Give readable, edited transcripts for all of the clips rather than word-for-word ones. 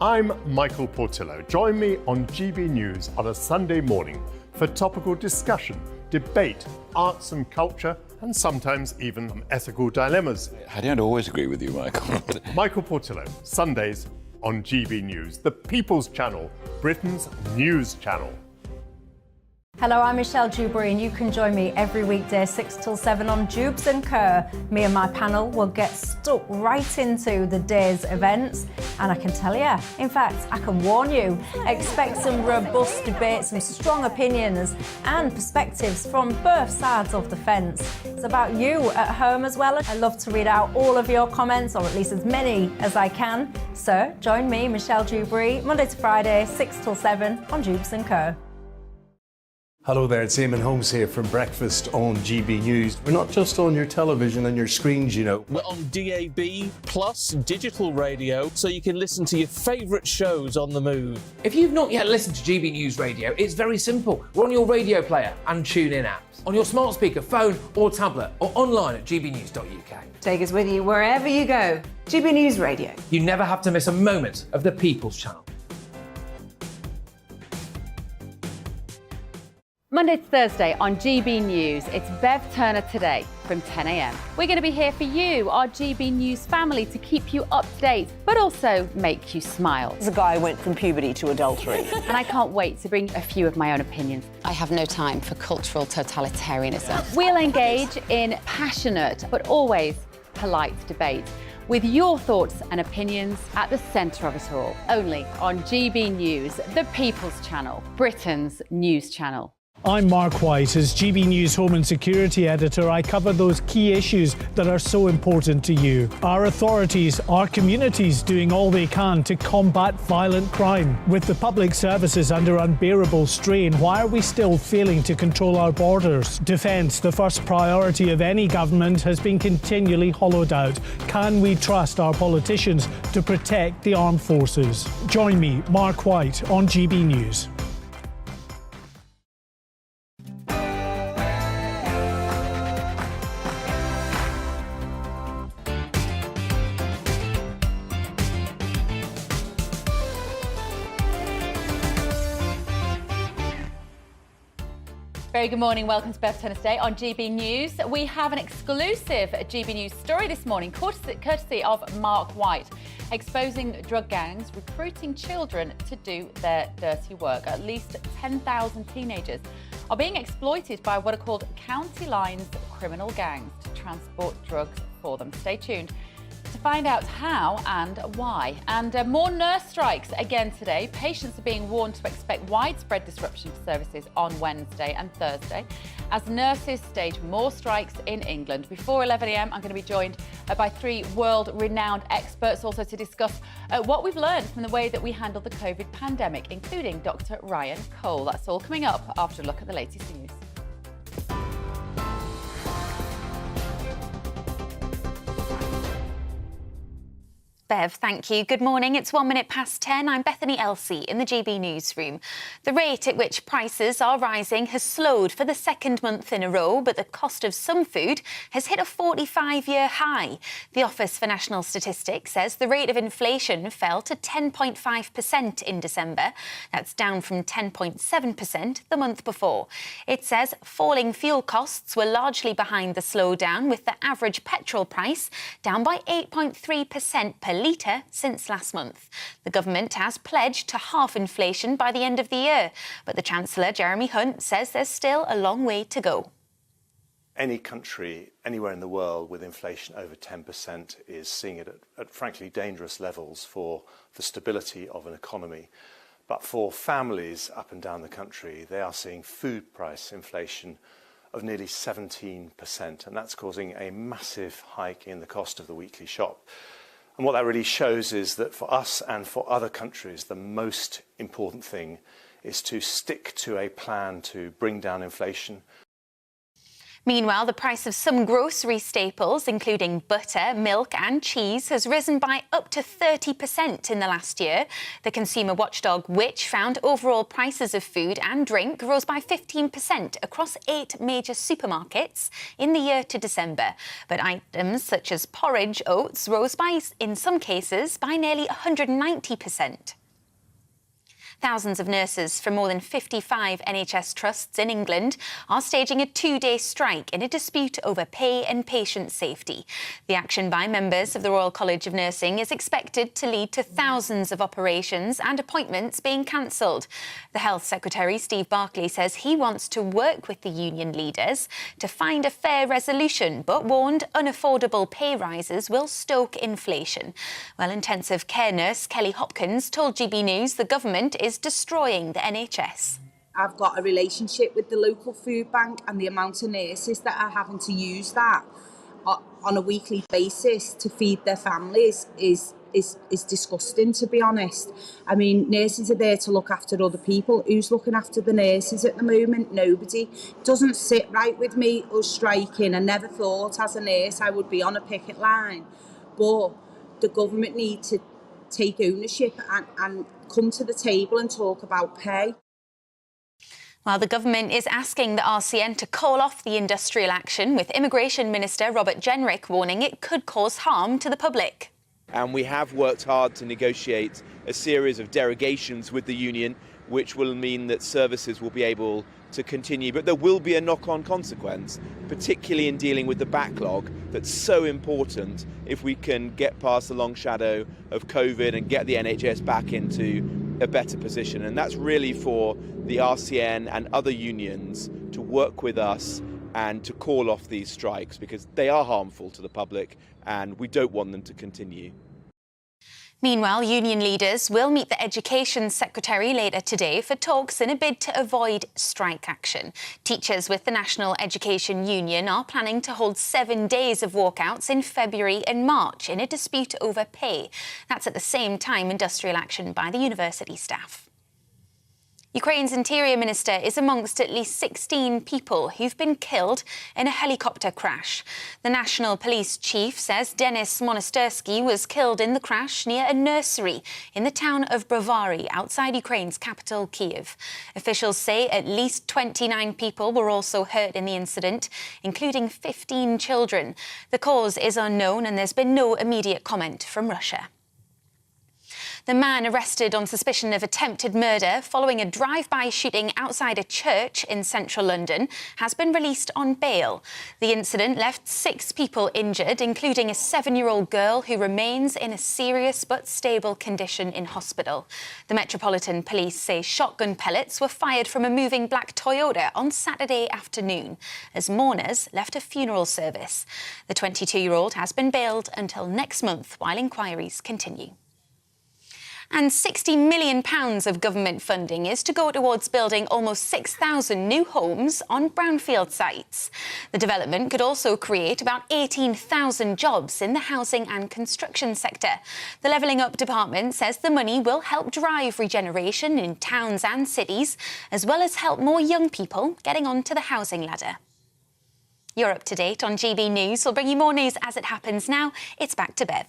I'm Michael Portillo. Join me on GB News on a Sunday morning for topical discussion, debate, arts and culture, and sometimes even ethical dilemmas. I don't always agree with you, Michael. Michael Portillo, Sundays on GB News, the People's Channel, Britain's news channel. Hello, I'm Michelle Dewberry, and you can join me every weekday 6 till 7 on Jubes and Kerr. Me and my panel will get stuck right into the day's events, and I can tell you, in fact, I can warn you, expect some robust debates, some strong opinions and perspectives from both sides of the fence. It's about you at home as well. I love to read out all of your comments, or at least as many as I can. So join me, Michelle Dewberry, Monday to Friday, 6 till 7 on Jubes and Kerr. Hello there, it's Eamon Holmes here from Breakfast on GB News. We're not just on your television and your screens, you know. We're on DAB plus digital radio, so you can listen to your favourite shows on the move. If you've not yet listened to GB News Radio, it's very simple. We're on your radio player and TuneIn apps, on your smart speaker, phone or tablet, or online at gbnews.uk. Take us with you wherever you go. GB News Radio. You never have to miss a moment of the People's Channel. Monday to Thursday on GB News, it's Bev Turner today from 10 a.m. We're going to be here for you, our GB News family, to keep you up to date, but also make you smile. The guy went from puberty to adultery. And I can't wait to bring a few of my own opinions. I have no time for cultural totalitarianism. We'll engage in passionate, but always polite debate, with your thoughts and opinions at the centre of it all. Only on GB News, the People's Channel, Britain's news channel. I'm Mark White. As GB News Home and Security Editor, I cover those key issues that are so important to you. Our authorities, our communities doing all they can to combat violent crime. With the public services under unbearable strain, why are we still failing to control our borders? Defence, the first priority of any government, has been continually hollowed out. Can we trust our politicians to protect the armed forces? Join me, Mark White, on GB News. Very good morning, welcome to Bev Turner Today on GB News. We have an exclusive GB News story this morning, courtesy of Mark White, exposing drug gangs recruiting children to do their dirty work. At least 10,000 teenagers are being exploited by what are called county lines criminal gangs to transport drugs for them. Stay tuned to find out how and why. And more nurse strikes again today. Patients are being warned to expect widespread disruption to services on Wednesday and Thursday as nurses stage more strikes in England. Before 11 a.m, I'm going to be joined by three world-renowned experts also to discuss what we've learned from the way that we handled the COVID pandemic, including Dr. Ryan Cole. That's all coming up after a look at the latest news. Bev, thank you. Good morning. It's 1 minute past 10. I'm Bethany Elsey in the GB newsroom. The rate at which prices are rising has slowed for the second month in a row, but the cost of some food has hit a 45-year high. The Office for National Statistics says the rate of inflation fell to 10.5% in December. That's down from 10.7% the month before. It says falling fuel costs were largely behind the slowdown, with the average petrol price down by 8.3% per litre since last month. The government has pledged to halve inflation by the end of the year, but the Chancellor, Jeremy Hunt, says there's still a long way to go. Any country anywhere in the world with inflation over 10% is seeing it at frankly dangerous levels for the stability of an economy. But for families up and down the country, they are seeing food price inflation of nearly 17%, and that's causing a massive hike in the cost of the weekly shop. And what that really shows is that for us and for other countries, the most important thing is to stick to a plan to bring down inflation. Meanwhile, the price of some grocery staples, including butter, milk and cheese, has risen by up to 30% in the last year. The consumer watchdog Which found overall prices of food and drink rose by 15% across 8 major supermarkets in the year to December. But items such as porridge, oats rose by, in some cases, by nearly 190%. Thousands of nurses from more than 55 NHS trusts in England are staging a 2-day strike in a dispute over pay and patient safety. The action by members of the Royal College of Nursing is expected to lead to thousands of operations and appointments being cancelled. The Health Secretary, Steve Barclay, says he wants to work with the union leaders to find a fair resolution, but warned unaffordable pay rises will stoke inflation. Well, intensive care nurse Kelly Hopkins told GB News the government is destroying the NHS. I've got a relationship with the local food bank, and the amount of nurses that are having to use that on a weekly basis to feed their families is disgusting, to be honest. I mean, nurses are there to look after other people. Who's looking after the nurses at the moment? Nobody. It doesn't sit right with me, us striking. I never thought as a nurse I would be on a picket line, but the government need to take ownership and come to the table and talk about pay. Well, the government is asking the RCN to call off the industrial action, with Immigration Minister Robert Jenrick warning it could cause harm to the public. And we have worked hard to negotiate a series of derogations with the union, which will mean that services will be able to continue. But there will be a knock-on consequence, particularly in dealing with the backlog that's so important if we can get past the long shadow of COVID and get the NHS back into a better position. And that's really for the RCN and other unions to work with us and to call off these strikes, because they are harmful to the public and we don't want them to continue. Meanwhile, union leaders will meet the Education Secretary later today for talks in a bid to avoid strike action. Teachers with the National Education Union are planning to hold 7 days of walkouts in February and March in a dispute over pay. That's at the same time industrial action by the university staff. Ukraine's Interior Minister is amongst at least 16 people who've been killed in a helicopter crash. The National Police Chief says Denis Monastersky was killed in the crash near a nursery in the town of Brovary, outside Ukraine's capital, Kyiv. Officials say at least 29 people were also hurt in the incident, including 15 children. The cause is unknown and there's been no immediate comment from Russia. The man arrested on suspicion of attempted murder following a drive-by shooting outside a church in central London has been released on bail. The incident left 6 people injured, including a 7-year-old girl who remains in a serious but stable condition in hospital. The Metropolitan Police say shotgun pellets were fired from a moving black Toyota on Saturday afternoon as mourners left a funeral service. The 22-year-old has been bailed until next month while inquiries continue. And £60 million of government funding is to go towards building almost 6,000 new homes on brownfield sites. The development could also create about 18,000 jobs in the housing and construction sector. The Levelling Up Department says the money will help drive regeneration in towns and cities, as well as help more young people getting onto the housing ladder. You're up to date on GB News. We'll bring you more news as it happens now. It's back to Bev.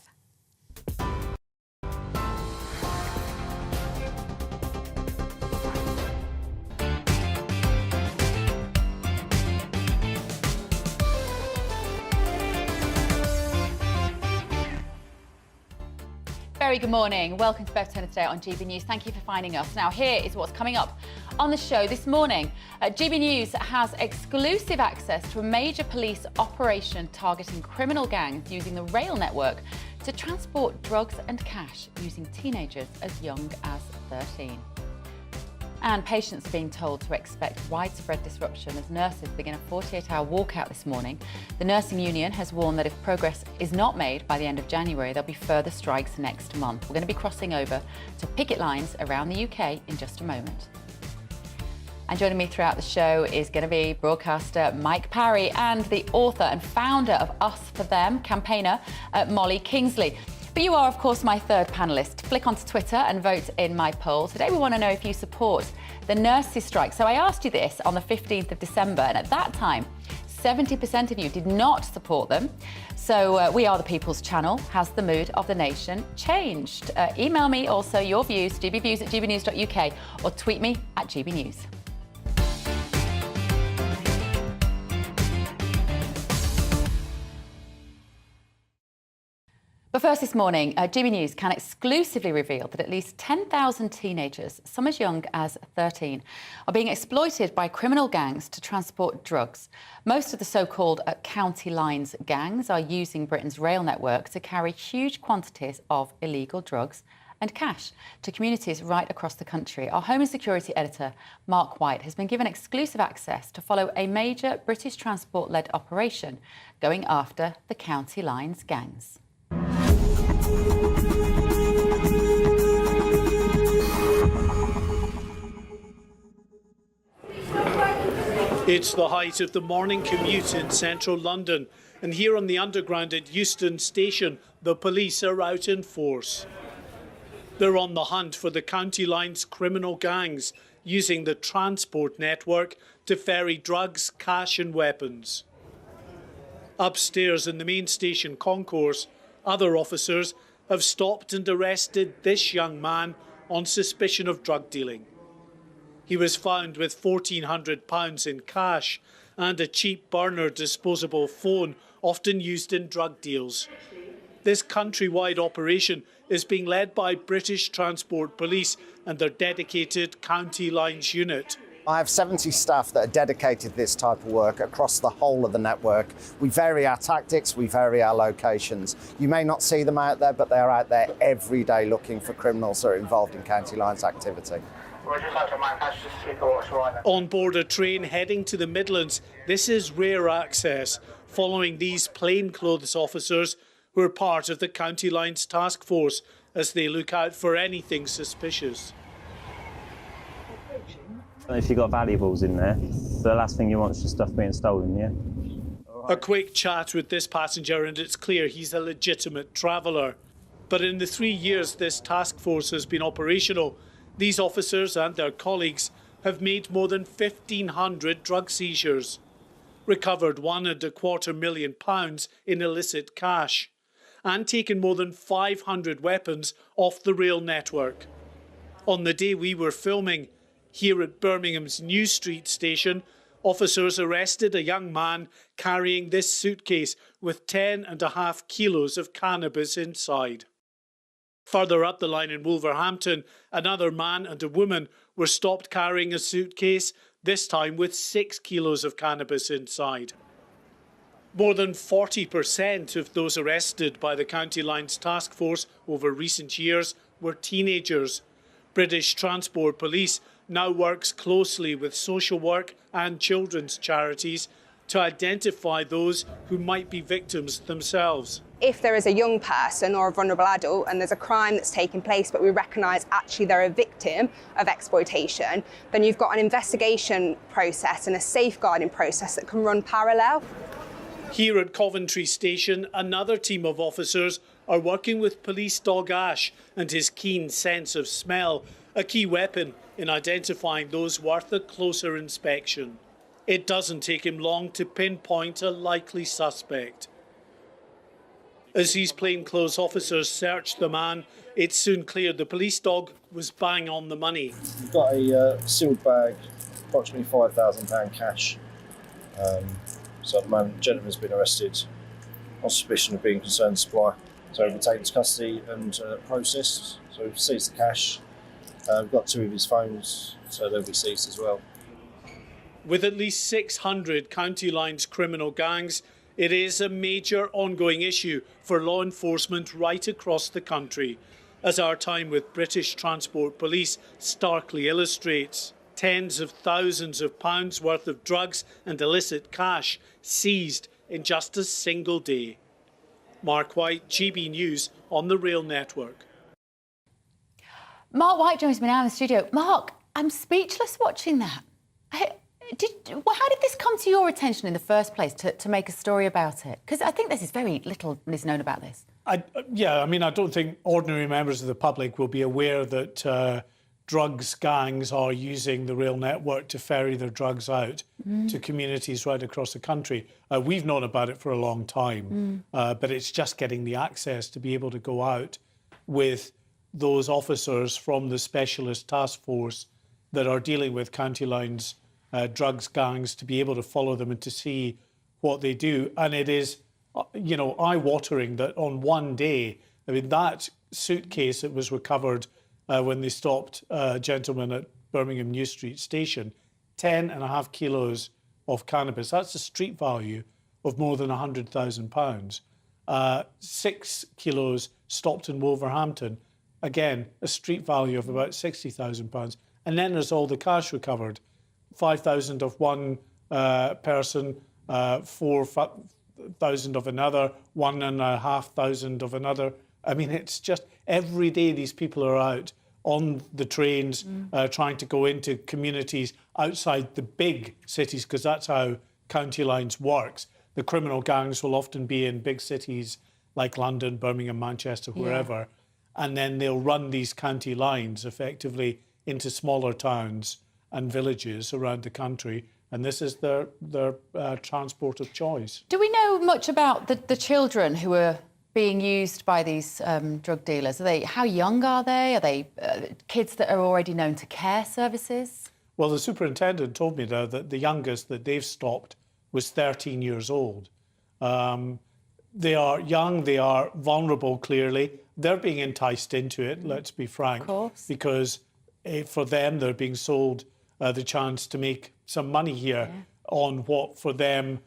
Very good morning. Welcome to Bev Turner today on GB News. Thank you for finding us. Now, here is what's coming up on the show this morning. GB News has exclusive access to a major police operation targeting criminal gangs using the rail network to transport drugs and cash using teenagers as young as 13. And patients are being told to expect widespread disruption as nurses begin a 48-hour walkout this morning. The nursing union has warned that if progress is not made by the end of January, there'll be further strikes next month. We're going to be crossing over to picket lines around the UK in just a moment. And joining me throughout the show is going to be broadcaster Mike Parry and the author and founder of Us For Them campaigner Molly Kingsley. But you are, of course, my third panellist. Flick onto Twitter and vote in my poll. Today we want to know if you support the nurses' strike. So I asked you this on the 15th of December, and at that time, 70% of you did not support them. So We Are the People's channel. Has the mood of the nation changed? Email me also your views, gbviews@gbnews.uk, or tweet me at GBNews. But first this morning, GB News can exclusively reveal that at least 10,000 teenagers, some as young as 13, are being exploited by criminal gangs to transport drugs. Most of the so-called county lines gangs are using Britain's rail network to carry huge quantities of illegal drugs and cash to communities right across the country. Our Home and Security editor, Mark White, has been given exclusive access to follow a major British Transport-led operation going after the county lines gangs. It's the height of the morning commute in central London, and here on the Underground at Euston Station, the police are out in force. They're on the hunt for the county lines criminal gangs, using the transport network to ferry drugs, cash and weapons. Upstairs in the main station concourse, other officers have stopped and arrested this young man on suspicion of drug dealing. He was found with £1,400 in cash and a cheap burner disposable phone often used in drug deals. This countrywide operation is being led by British Transport Police and their dedicated County Lines unit. I have 70 staff that are dedicated to this type of work across the whole of the network. We vary our tactics, we vary our locations. You may not see them out there, but they're out there every day looking for criminals that are involved in county lines activity. On board a train heading to the Midlands, this is rare access, following these plainclothes officers who are part of the County Lines Task Force as they look out for anything suspicious. If you've got valuables in there, the last thing you want is just stuff being stolen, yeah? A quick chat with this passenger and it's clear he's a legitimate traveller. But in the 3 years this task force has been operational, these officers and their colleagues have made more than 1,500 drug seizures, recovered £1.25 million in illicit cash, and taken more than 500 weapons off the rail network. On the day we were filming, here at Birmingham's New Street station, officers arrested a young man carrying this suitcase with 10.5 kilos of cannabis inside. Further up the line in Wolverhampton, another man and a woman were stopped carrying a suitcase, this time with 6 kilos of cannabis inside. More than 40% of those arrested by the County Lines Task Force over recent years were teenagers. British Transport Police now works closely with social work and children's charities to identify those who might be victims themselves. If there is a young person or a vulnerable adult and there's a crime that's taken place but we recognise actually they're a victim of exploitation, then you've got an investigation process and a safeguarding process that can run parallel. Here at Coventry Station, another team of officers are working with police dog Ash and his keen sense of smell, a key weapon in identifying those worth a closer inspection. It doesn't take him long to pinpoint a likely suspect. As these plainclothes officers searched the man, it's soon clear the police dog was bang on the money. We've got a sealed bag, approximately £5,000 cash. So the gentleman's been arrested on suspicion of being concerned supply. So we've taken his custody and processed. So we've seized the cash. We've got 2 of his phones, so they'll be seized as well. With at least 600 County Lines criminal gangs, it is a major ongoing issue for law enforcement right across the country, as our time with British Transport Police starkly illustrates. Tens of thousands of pounds worth of drugs and illicit cash seized in just a single day. Mark White, GB News on the Rail Network. Mark White joins me now in the studio. Mark, I'm speechless watching that. How did this come to your attention in the first place to make a story about it? Because I think there's very little is known about this. I don't think ordinary members of the public will be aware that drugs gangs are using the rail network to ferry their drugs out to communities right across the country. We've known about it for a long time, but it's just getting the access to be able to go out with those officers from the specialist task force that are dealing with county lines drugs gangs, to be able to follow them and to see what they do. And it is, you know, eye-watering that on one day, I mean, that suitcase that was recovered when they stopped a gentleman at Birmingham New Street Station, 10.5 kilos of cannabis. That's a street value of more than £100,000. 6 kilos stopped in Wolverhampton. Again, a street value of about £60,000. And then there's all the cash recovered. 5,000 of one person, 4,000 of another, 1,500 of another. I mean, it's just every day these people are out on the trains trying to go into communities outside the big cities, because that's how county lines works. The criminal gangs will often be in big cities like London, Birmingham, Manchester, wherever, and then they'll run these county lines effectively into smaller towns and villages around the country, and this is their transport of choice. Do we know much about the children who are being used by these drug dealers? How young are they? Are they kids that are already known to care services? Well, the superintendent told me now that the youngest that they've stopped was 13 years old. They are young, they are vulnerable, clearly. They're being enticed into it, let's be frank, because for them, they're being sold the chance to make some money here on what, for them,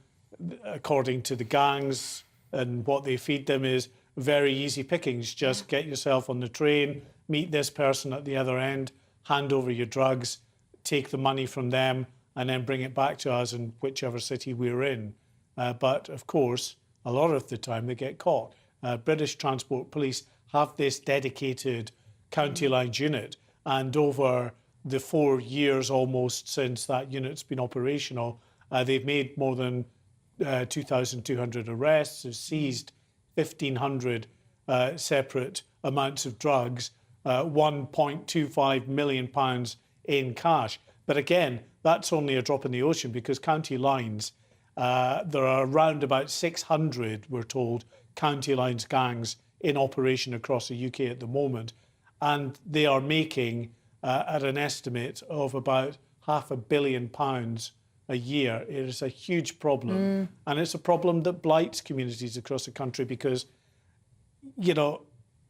according to the gangs and what they feed them, is very easy pickings. Just get yourself on the train, meet this person at the other end, hand over your drugs, take the money from them, and then bring it back to us in whichever city we're in. But, of course, a lot of the time they get caught. British Transport Police have this dedicated county lines unit, and over the 4 years almost since that unit's been operational, they've made more than 2,200 arrests, have seized 1,500 separate amounts of drugs, £1.25 million in cash. But again, that's only a drop in the ocean, because county lines, there are around about 600, we're told, county lines gangs in operation across the UK at the moment, and they are making at an estimate of about £500 million a year. It is a huge problem, and it's a problem that blights communities across the country, because, you know,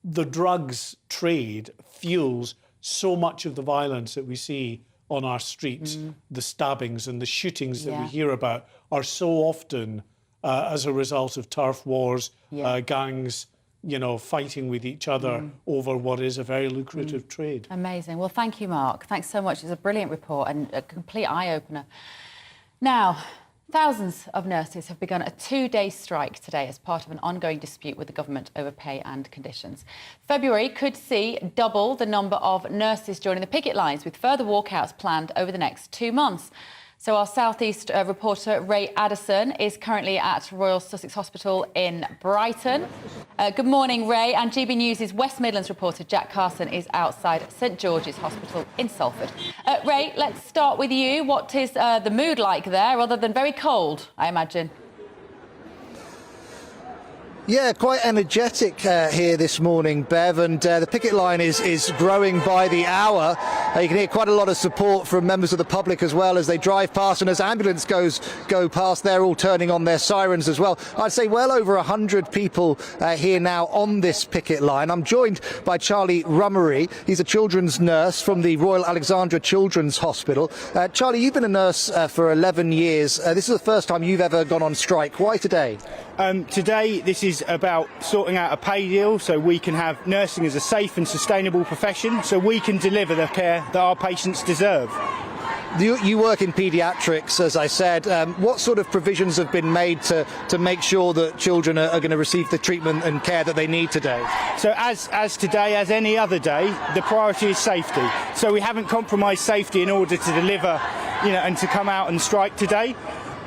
the drugs trade fuels so much of the violence that we see on our streets. The stabbings and the shootings that we hear about are so often as a result of turf wars, gangs, you know, fighting with each other over what is a very lucrative trade. Amazing. Well, thank you, Mark. Thanks so much. It's a brilliant report and a complete eye-opener. Now, thousands of nurses have begun a 2-day strike today as part of an ongoing dispute with the government over pay and conditions. February could see double the number of nurses joining the picket lines, with further walkouts planned over the next 2 months. So our South East reporter Ray Addison is currently at Royal Sussex Hospital in Brighton. Good morning, Ray. And GB News' West Midlands reporter Jack Carson is outside St George's Hospital in Salford. Ray, let's start with you. What is the mood like there, other than very cold, I imagine? Yeah, quite energetic here this morning, Bev, and the picket line is growing by the hour. You can hear quite a lot of support from members of the public as well as they drive past, and as ambulance go past, they're all turning on their sirens as well. I'd say well over 100 people here now on this picket line. I'm joined by Charlie Rummery. He's a children's nurse from the Royal Alexandra Children's Hospital. Charlie, you've been a nurse for 11 years. This is the first time you've ever gone on strike. Why today? Today, this is about sorting out a pay deal so we can have nursing as a safe and sustainable profession, so we can deliver the care that our patients deserve. You work in paediatrics, as I said. What sort of provisions have been made to make sure that children are going to receive the treatment and care that they need today? So as today, as any other day, the priority is safety. So we haven't compromised safety in order to deliver, and to come out and strike today.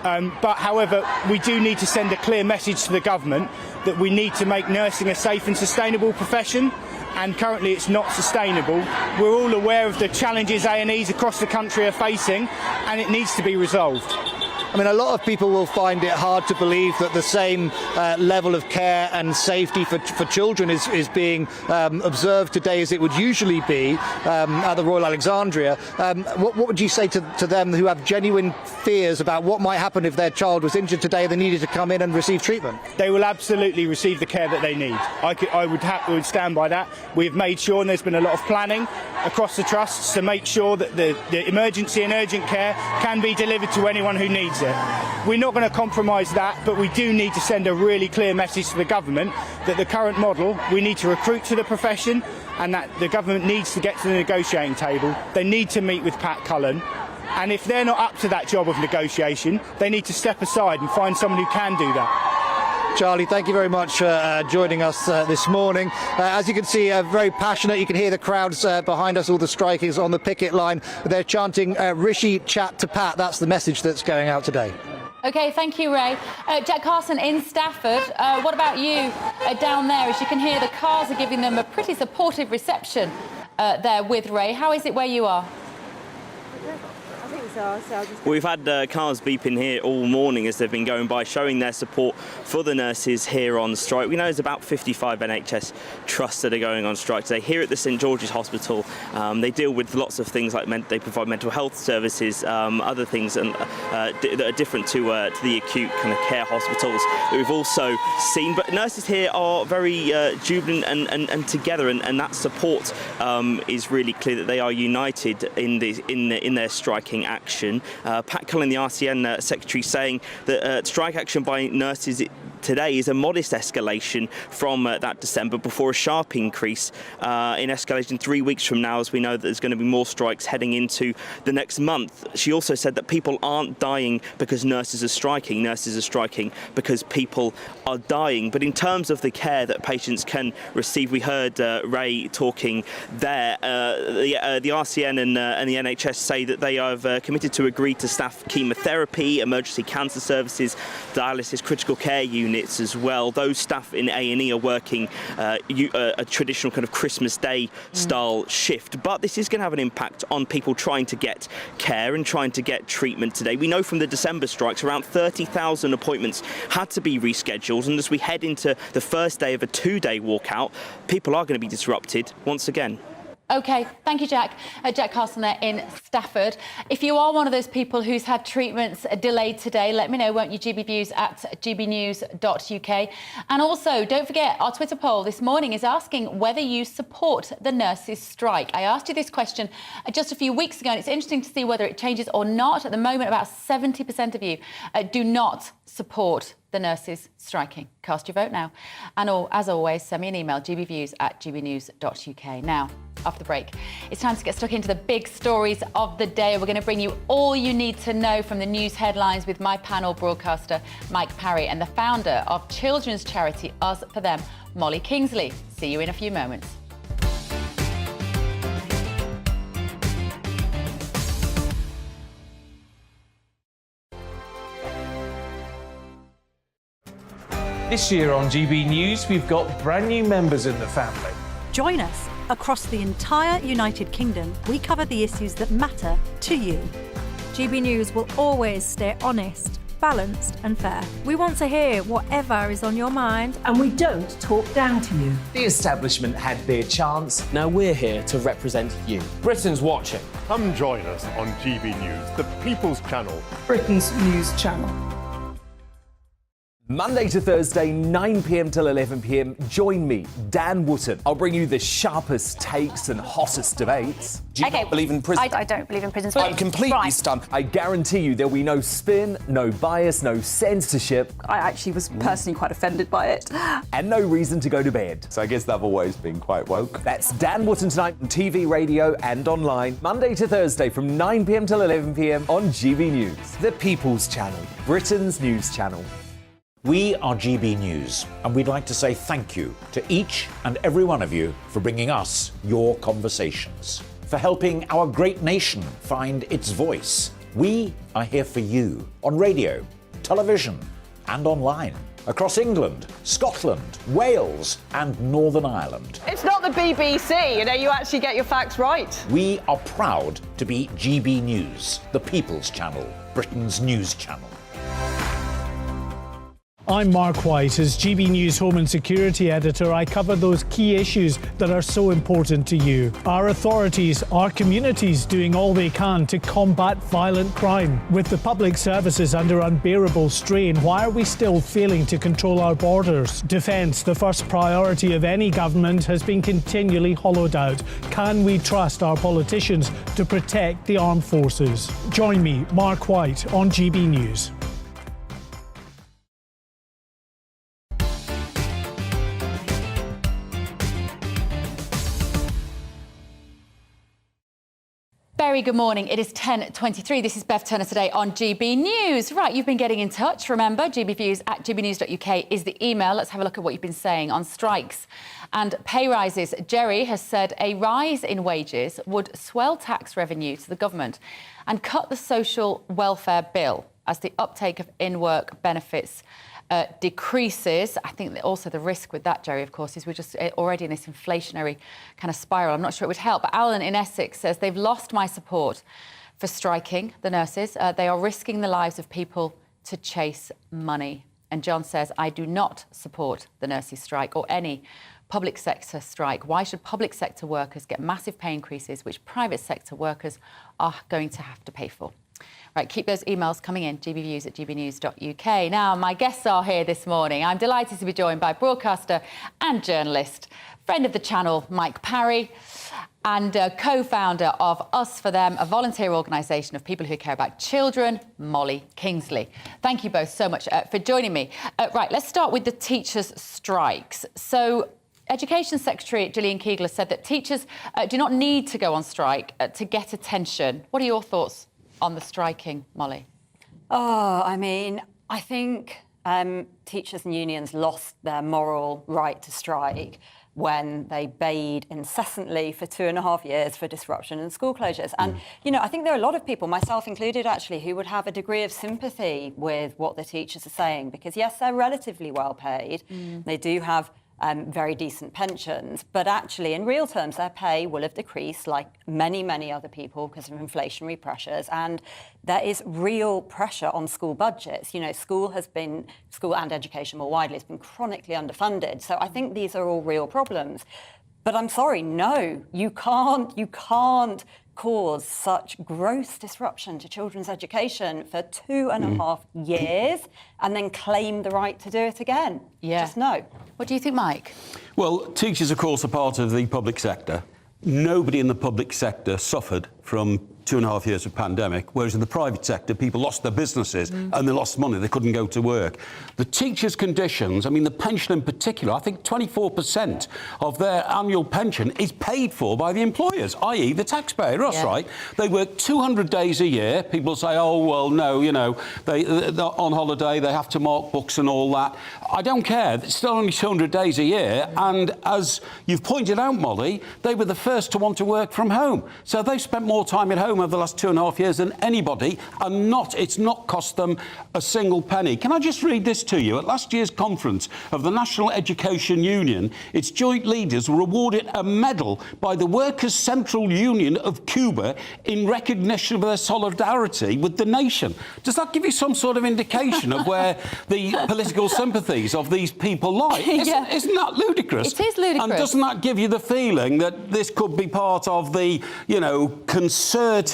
But however, we do need to send a clear message to the government that we need to make nursing a safe and sustainable profession, and currently it's not sustainable. We're all aware of the challenges A&Es across the country are facing, and it needs to be resolved. I mean, a lot of people will find it hard to believe that the same level of care and safety for children is being observed today as it would usually be at the Royal Alexandria. What would you say to them who have genuine fears about what might happen if their child was injured today and they needed to come in and receive treatment? They will absolutely receive the care that they need. I would stand by that. We've made sure, and there's been a lot of planning across the trusts to make sure that the emergency and urgent care can be delivered to anyone who needs it. We're not going to compromise that, but we do need to send a really clear message to the government that the current model, we need to recruit to the profession, and that the government needs to get to the negotiating table. They need to meet with Pat Cullen, and if they're not up to that job of negotiation, they need to step aside and find someone who can do that. Charlie, thank you very much for joining us this morning. As you can see, very passionate. You can hear the crowds behind us, all the strikers on the picket line. They're chanting, Rishi, chat to Pat. That's the message that's going out today. OK, thank you, Ray. Jack Carson in Stafford. What about you down there? As you can hear, the cars are giving them a pretty supportive reception there with Ray. How is it where you are? We've had cars beeping here all morning as they've been going by, showing their support for the nurses here on strike. We know there's about 55 NHS trusts that are going on strike today. Here at the St George's Hospital, they deal with lots of things like they provide mental health services, other things that are different to the acute kind of care hospitals that we've also seen. But nurses here are very jubilant and together, and that support is really clear that they are united in their striking action. Pat Cullen, the RCN secretary, saying that strike action by nurses today is a modest escalation from that December before a sharp increase in escalation 3 weeks from now, as we know that there's going to be more strikes heading into the next month. She also said that people aren't dying because nurses are striking. Nurses are striking because people are dying. But in terms of the care that patients can receive, we heard Ray talking there. The RCN and the NHS say that they have committed to agree to staff chemotherapy, emergency cancer services, dialysis, critical care units as well. Those staff in A&E are working a traditional kind of Christmas Day style shift. But this is going to have an impact on people trying to get care and trying to get treatment today. We know from the December strikes around 30,000 appointments had to be rescheduled, and as we head into the first day of a 2-day walkout, people are going to be disrupted once again. OK, thank you, Jack. Jack Carson there in Stafford. If you are one of those people who's had treatments delayed today, let me know, won't you? GBViews at gbnews.uk. And also, don't forget, our Twitter poll this morning is asking whether you support the nurses' strike. I asked you this question just a few weeks ago, and it's interesting to see whether it changes or not. At the moment, about 70% of you do not support the nurses striking. Cast your vote now. And as always, send me an email, gbviews at gbnews.uk. Now, after the break, it's time to get stuck into the big stories of the day. We're going to bring you all you need to know from the news headlines with my panel broadcaster, Mike Parry, and the founder of children's charity Us For Them, Molly Kingsley. See you in a few moments. This year on GB News, we've got brand new members in the family. Join us. Across the entire United Kingdom, we cover the issues that matter to you. GB News will always stay honest, balanced and fair. We want to hear whatever is on your mind. And we don't talk down to you. The establishment had their chance. Now we're here to represent you. Britain's watching. Come join us on GB News, the People's Channel. Britain's news channel. Monday to Thursday, 9 p.m. till 11 p.m. Join me, Dan Wootton. I'll bring you the sharpest takes and hottest debates. Do you not believe in prison? I don't believe in prison. I'm completely stunned. I guarantee you there'll be no spin, no bias, no censorship. I actually was personally quite offended by it. And no reason to go to bed. So I guess they've always been quite woke. That's Dan Wootton tonight on TV, radio and online. Monday to Thursday from 9 p.m. till 11 p.m. on GB News. The People's Channel, Britain's news channel. We are GB News, and we'd like to say thank you to each and every one of you for bringing us your conversations, for helping our great nation find its voice. We are here for you on radio, television, and online. across England, Scotland, Wales, and Northern Ireland. It's not the BBC, you actually get your facts right. We are proud to be GB News, the People's Channel, Britain's news channel. I'm Mark White. As GB News Home and Security Editor, I cover those key issues that are so important to you. Our authorities, our communities doing all they can to combat violent crime. With the public services under unbearable strain, why are we still failing to control our borders? Defence, the first priority of any government, has been continually hollowed out. Can we trust our politicians to protect the armed forces? Join me, Mark White, on GB News. Very good morning. It is 10:23. This is Bev Turner today on GB News. Right, you've been getting in touch. Remember, gbviews@gbnews.uk is the email. Let's have a look at what you've been saying on strikes and pay rises. Jerry has said a rise in wages would swell tax revenue to the government and cut the social welfare bill as the uptake of in-work benefits decreases. I think that also the risk with that, Jerry, of course, is we're just already in this inflationary kind of spiral. I'm not sure it would help. But Alan in Essex says they've lost my support for striking, the nurses. They are risking the lives of people to chase money. And John says, I do not support the nurses' strike or any public sector strike. Why should public sector workers get massive pay increases, which private sector workers are going to have to pay for? Right, keep those emails coming in, gbviews@gbnews.uk. Now, my guests are here this morning. I'm delighted to be joined by broadcaster and journalist, friend of the channel, Mike Parry, and co-founder of Us For Them, a volunteer organisation of people who care about children, Molly Kingsley. Thank you both so much for joining me. Right, let's start with the teachers' strikes. So, Education Secretary Gillian Keeler said that teachers do not need to go on strike to get attention. What are your thoughts on the striking, Molly? I think teachers and unions lost their moral right to strike when they bayed incessantly for 2.5 years for disruption and school closures. And, I think there are a lot of people, myself included actually, who would have a degree of sympathy with what the teachers are saying, because yes, they're relatively well paid. They do have very decent pensions, but actually in real terms their pay will have decreased like many, many other people because of inflationary pressures, and there is real pressure on school budgets. School and education more widely has been chronically underfunded, so I think these are all real problems. But I'm sorry, no, you can't cause such gross disruption to children's education for 2.5 years and then claim the right to do it again. Yeah. Just no. What do you think, Mike? Well, teachers, of course, are part of the public sector. Nobody in the public sector suffered from 2.5 years of pandemic, whereas in the private sector, people lost their businesses and they lost money. They couldn't go to work. The teachers' conditions, the pension in particular, I think 24% of their annual pension is paid for by the employers, i.e. the taxpayer. That's right. They work 200 days a year. People say, oh, well, no, they're on holiday, they have to mark books and all that. I don't care. It's still only 200 days a year. And as you've pointed out, Molly, they were the first to want to work from home. So they spent more time at home over the last 2.5 years than anybody, and it's not cost them a single penny. Can I just read this to you? At last year's conference of the National Education Union, its joint leaders were awarded a medal by the Workers' Central Union of Cuba in recognition of their solidarity with the nation. Does that give you some sort of indication of where the political sympathies of these people lie? Isn't that ludicrous? It is ludicrous. And doesn't that give you the feeling that this could be part of the, concerted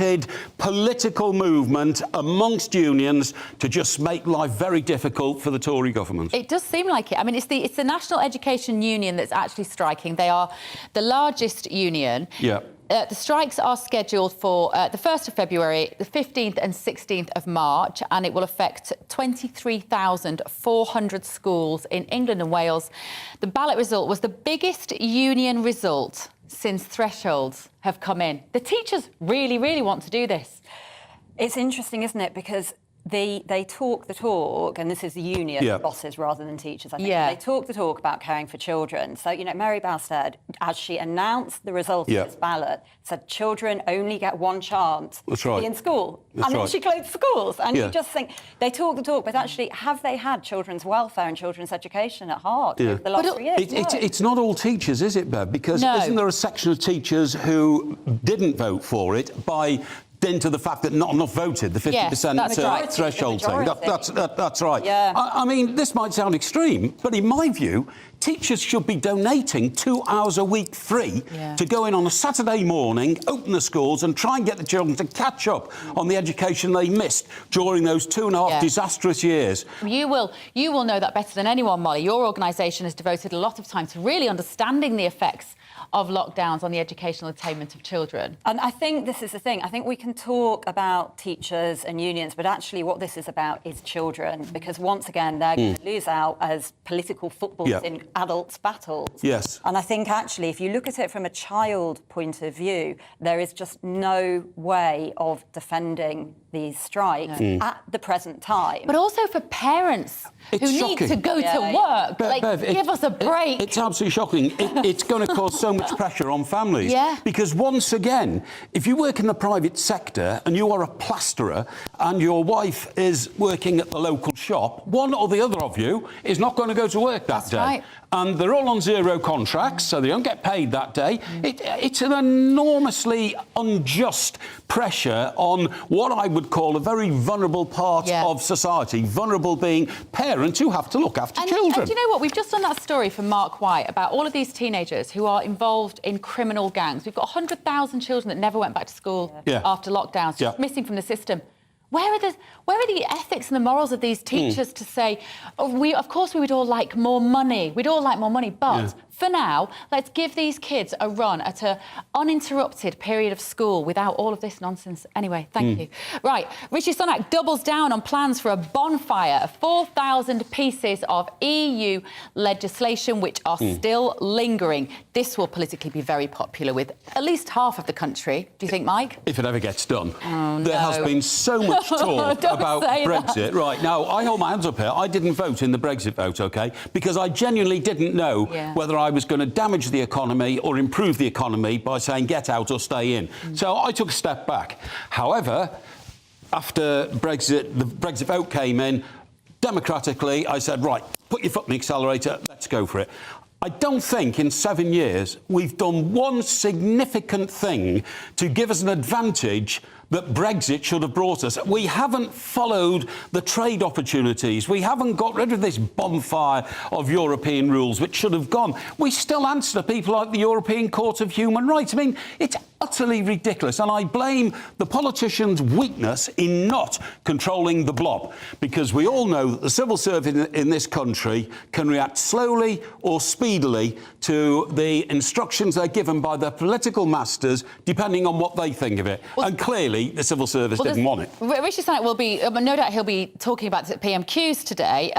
political movement amongst unions to just make life very difficult for the Tory government? It does seem like it. It's the National Education Union that's actually striking. They are the largest union. Yeah. The strikes are scheduled for the 1st of February, the 15th and 16th of March, and it will affect 23,400 schools in England and Wales. The ballot result was the biggest union result since thresholds have come in. The teachers really, really want to do this. It's interesting, isn't it? Because They talk the talk, and this is the union bosses rather than teachers, I think. They talk the talk about caring for children. So, Mary Bowstead, as she announced the result of this ballot, said children only get one chance to be in school. Then she closed schools. And you just think, they talk the talk, but actually, have they had children's welfare and children's education at heart over the last 3 years? It's not all teachers, is it, Bev? Because isn't there a section of teachers who didn't vote for it into the fact that not enough voted, the 50% threshold thing. That's right. Yeah. I mean, this might sound extreme, but in my view, teachers should be donating 2 hours a week free to go in on a Saturday morning, open the schools and try and get the children to catch up on the education they missed during those 2.5 disastrous years. You will know that better than anyone, Molly. Your organisation has devoted a lot of time to really understanding the effects of lockdowns on the educational attainment of children. And I think this is the thing. I think we can talk about teachers and unions, but actually what this is about is children, because once again, they're going to lose out as political footballs in adults' battles. Yes. And I think actually, if you look at it from a child point of view, there is just no way of defending these strikes at the present time. But also for parents who need to go to work. Bev, give us a break. It's absolutely shocking. It's going to cause so much pressure on families. Because once again, if you work in the private sector and you are a plasterer and your wife is working at the local shop, one or the other of you is not going to go to work that day. Right. And they're all on zero contracts, so they don't get paid that day. It's an enormously unjust pressure on what I would call a very vulnerable part of society, vulnerable being parents who have to look after children. And do you know what? We've just done that story from Mark White about all of these teenagers who are involved in criminal gangs. We've got 100,000 children that never went back to school after lockdowns, just missing from the system. Where are the ethics and the morals of these teachers to say, of course we would all like more money. We'd all like more money, but for now, let's give these kids a run at an uninterrupted period of school without all of this nonsense. Anyway, thank you. Right, Rishi Sunak doubles down on plans for a bonfire of 4,000 pieces of EU legislation which are still lingering. This will politically be very popular with at least half of the country. Do you think, Mike? If it ever gets done. Oh, there has been so much talk about Brexit. Right, now, I hold my hands up here. I didn't vote in the Brexit vote, OK? Because I genuinely didn't know whether I was going to damage the economy or improve the economy by saying get out or stay in. So I took a step back. However, after the Brexit vote came in, democratically, I said, right, put your foot in the accelerator, let's go for it. I don't think in 7 years we've done one significant thing to give us an advantage that Brexit should have brought us. We haven't followed the trade opportunities. We haven't got rid of this bonfire of European rules, which should have gone. We still answer to people like the European Court of Human Rights. I mean, it's utterly ridiculous. And I blame the politicians' weakness in not controlling the blob, because we all know that the civil service in this country can react slowly or speedily to the instructions they're given by their political masters, depending on what they think of it. And clearly, the civil service didn't want it. Rishi Sunak will be, no doubt he'll be talking about this at PMQs today.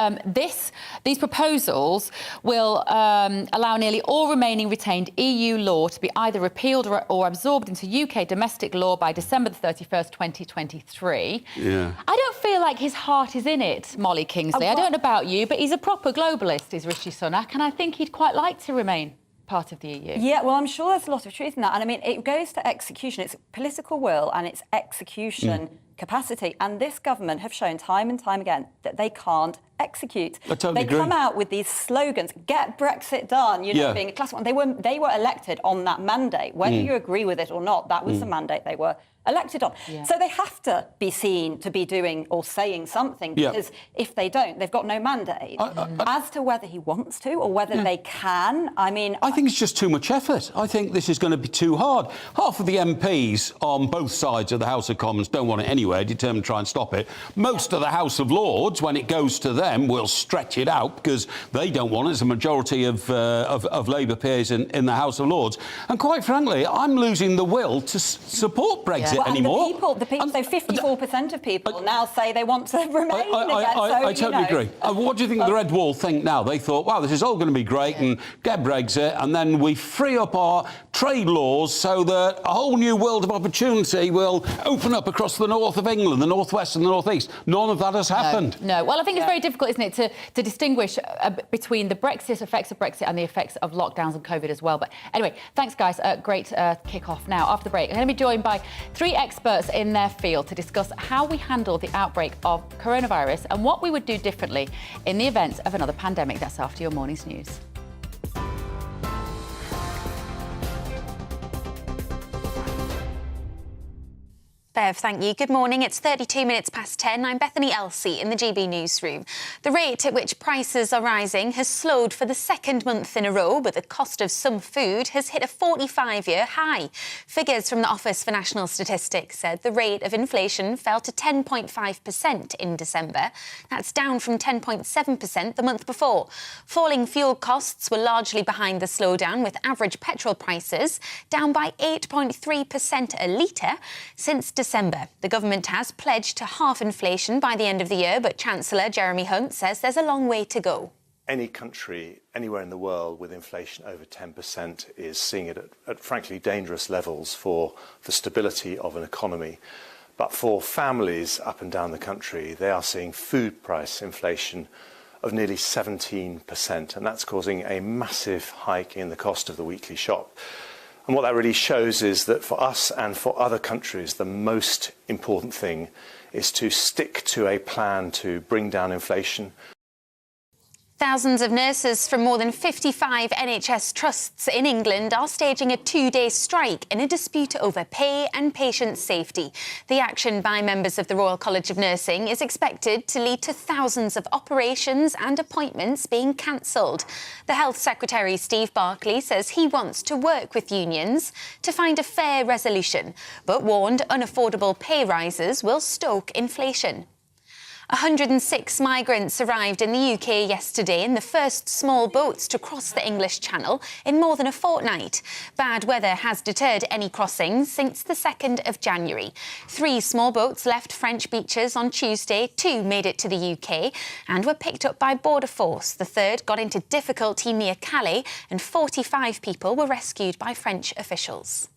These proposals will allow nearly all remaining retained EU law to be either repealed or absorbed into UK domestic law by December the 31st, 2023. Yeah. I don't feel like his heart is in it, Molly Kingsley. I don't know about you, but he's a proper globalist, is Rishi Sunak, and I think he'd quite like to remain part of the EU. Yeah, well, I'm sure there's a lot of truth in that. And I mean, it goes to execution. It's political will and it's execution capacity. And this government have shown time and time again that they can't execute. I totally agree. They come out with these slogans, get Brexit done, being a class one. They were elected on that mandate. Whether you agree with it or not, that was the mandate they were elected on. So they have to be seen to be doing or saying something, because if they don't, they've got no mandate. As to whether he wants to or whether they can, I mean... I think it's just too much effort. I think this is going to be too hard. Half of the MPs on both sides of the House of Commons don't want it anyway, determined to try and stop it. Most of the House of Lords, when it goes to them, them will stretch it out because they don't want it. There's a majority of Labour peers in the House of Lords. And quite frankly, I'm losing the will to support Brexit anymore. The people, so 54% of people now say they want to remain. I totally agree. What do you think the Red Wall think now? They thought, wow, this is all going to be great and get Brexit, and then we free up our trade laws so that a whole new world of opportunity will open up across the north of England, the northwest and the northeast. None of that has happened. No. Well, I think it's very difficult, isn't it, to distinguish between the effects of Brexit and the effects of lockdowns and COVID as well. But anyway, thanks, guys. Great kick-off now. After the break, I'm going to be joined by 3 experts in their field to discuss how we handle the outbreak of coronavirus and what we would do differently in the event of another pandemic. That's after your morning's news. Bev, thank you. Good morning. It's 32 minutes past 10. I'm Bethany Elsey in the GB newsroom. The rate at which prices are rising has slowed for the second month in a row, but the cost of some food has hit a 45-year high. Figures from the Office for National Statistics said the rate of inflation fell to 10.5% in December. That's down from 10.7% the month before. Falling fuel costs were largely behind the slowdown, with average petrol prices down by 8.3% a litre since December. The government has pledged to halve inflation by the end of the year, but Chancellor Jeremy Hunt says there's a long way to go. Any country anywhere in the world with inflation over 10% is seeing it at frankly dangerous levels for the stability of an economy. But for families up and down the country, they are seeing food price inflation of nearly 17%, and that's causing a massive hike in the cost of the weekly shop. And what that really shows is that for us and for other countries, the most important thing is to stick to a plan to bring down inflation. Thousands of nurses from more than 55 NHS trusts in England are staging a 2-day strike in a dispute over pay and patient safety. The action by members of the Royal College of Nursing is expected to lead to thousands of operations and appointments being cancelled. The Health Secretary, Steve Barclay, says he wants to work with unions to find a fair resolution, but warned unaffordable pay rises will stoke inflation. 106 migrants arrived in the UK yesterday in the first small boats to cross the English Channel in more than a fortnight. Bad weather has deterred any crossings since the 2nd of January. 3 small boats left French beaches on Tuesday, 2 made it to the UK and were picked up by Border Force. The 3rd got into difficulty near Calais and 45 people were rescued by French officials.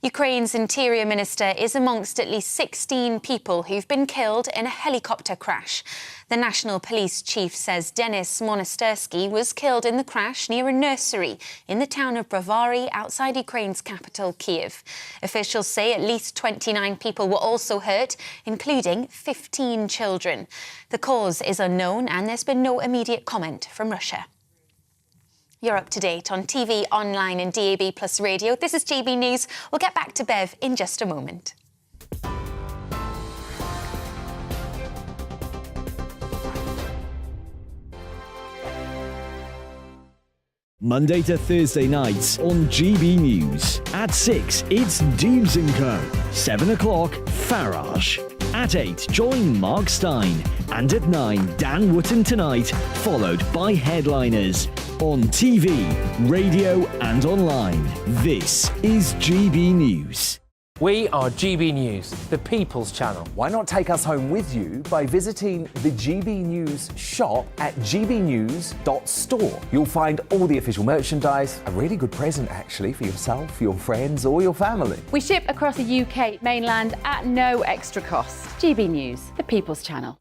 Ukraine's Interior Minister is amongst at least 16 people who've been killed in a helicopter crash. The National Police Chief says Denis Monastersky was killed in the crash near a nursery in the town of Brovary outside Ukraine's capital, Kyiv. Officials say at least 29 people were also hurt, including 15 children. The cause is unknown and there's been no immediate comment from Russia. You're up to date on TV, online and DAB plus radio. This is GB News. We'll get back to Bev in just a moment. Monday to Thursday nights on GB News. At 6, it's Deems & Co. 7 o'clock, Farage. At 8, join Mark Stein. And at 9, Dan Wootton Tonight, followed by Headliners. On TV, radio and online. This is GB News. We are GB News, the People's Channel. Why not take us home with you by visiting the GB News shop at gbnews.store. You'll find all the official merchandise, a really good present actually for yourself, your friends or your family. We ship across the UK mainland at no extra cost. GB News, the People's Channel.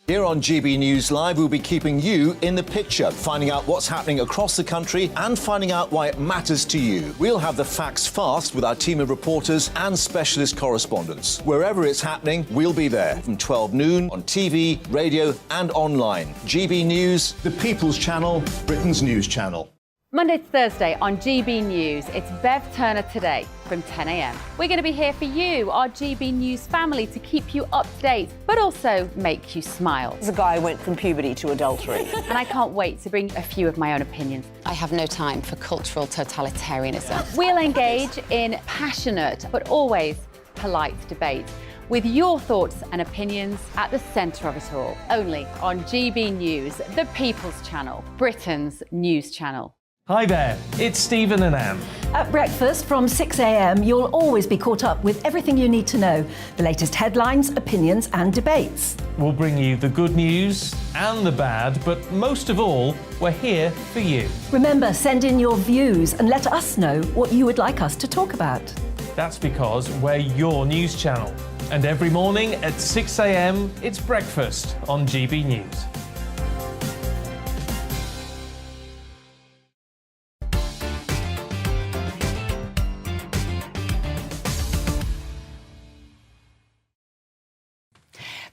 Here on GB News Live, we'll be keeping you in the picture, finding out what's happening across the country and finding out why it matters to you. We'll have the facts fast with our team of reporters and specialist correspondents. Wherever it's happening, we'll be there from 12 noon on TV, radio and online. GB News, the People's Channel, Britain's news channel. Monday to Thursday on GB News, it's Bev Turner Today from 10 a.m. We're going to be here for you, our GB News family, to keep you up to date, but also make you smile. There's a guy who went from puberty to adultery. And I can't wait to bring a few of my own opinions. I have no time for cultural totalitarianism. We'll engage in passionate, but always polite debate. with your thoughts and opinions at the centre of it all. Only on GB News, the People's Channel, Britain's news channel. Hi there, it's Stephen and Anne. At breakfast from 6 a.m, you'll always be caught up with everything you need to know, the latest headlines, opinions and debates. We'll bring you the good news and the bad, but most of all, we're here for you. Remember, send in your views and let us know what you would like us to talk about. That's because we're your news channel. And every morning at 6 a.m, it's breakfast on GB News.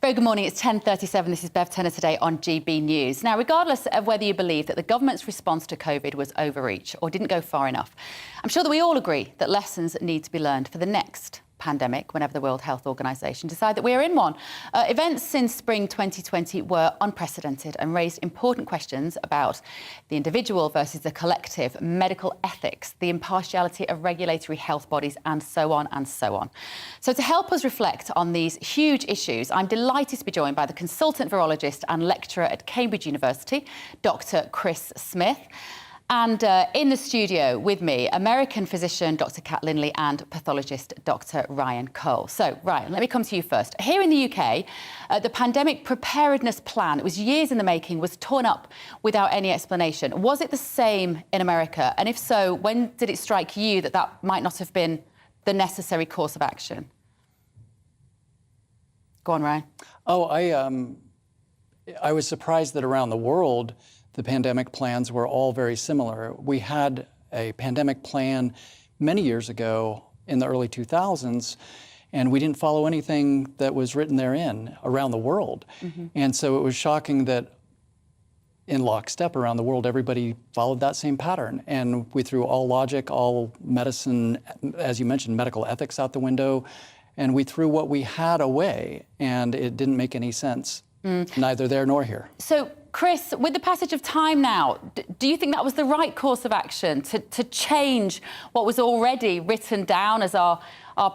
Very good morning. It's 10:37. This is Bev Turner today on GB News. Now, regardless of whether you believe that the government's response to COVID was overreach or didn't go far enough, I'm sure that we all agree that lessons need to be learned for the next pandemic whenever the World Health Organization decide that we are in one. Events since spring 2020 were unprecedented and raised important questions about the individual versus the collective, medical ethics, the impartiality of regulatory health bodies, and so on and so on. So to help us reflect on these huge issues, I'm delighted to be joined by the consultant virologist and lecturer at Cambridge University, Dr. Chris Smith. And in the studio with me, American physician Dr. Kat Linley and pathologist Dr. Ryan Cole. So, Ryan, let me come to you first. Here in the UK, the pandemic preparedness plan, it was years in the making, was torn up without any explanation. Was it the same in America? And if so, when did it strike you that that might not have been the necessary course of action? Go on, Ryan. Oh, I was surprised that around the world, the pandemic plans were all very similar. We had a pandemic plan many years ago in the early 2000s, and we didn't follow anything that was written therein around the world. Mm-hmm. And so it was shocking that in lockstep around the world, everybody followed that same pattern. And we threw all logic, all medicine, as you mentioned, medical ethics out the window, and we threw what we had away, and it didn't make any sense, neither there nor here. So, Chris, with the passage of time now, do you think that was the right course of action to change what was already written down as our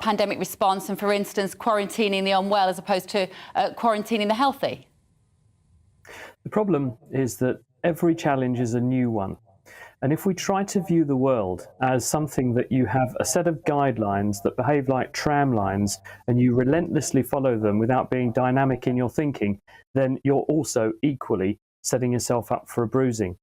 pandemic response and, for instance, quarantining the unwell as opposed to quarantining the healthy? The problem is that every challenge is a new one. And if we try to view the world as something that you have a set of guidelines that behave like tram lines and you relentlessly follow them without being dynamic in your thinking, then you're also equally setting yourself up for a bruising.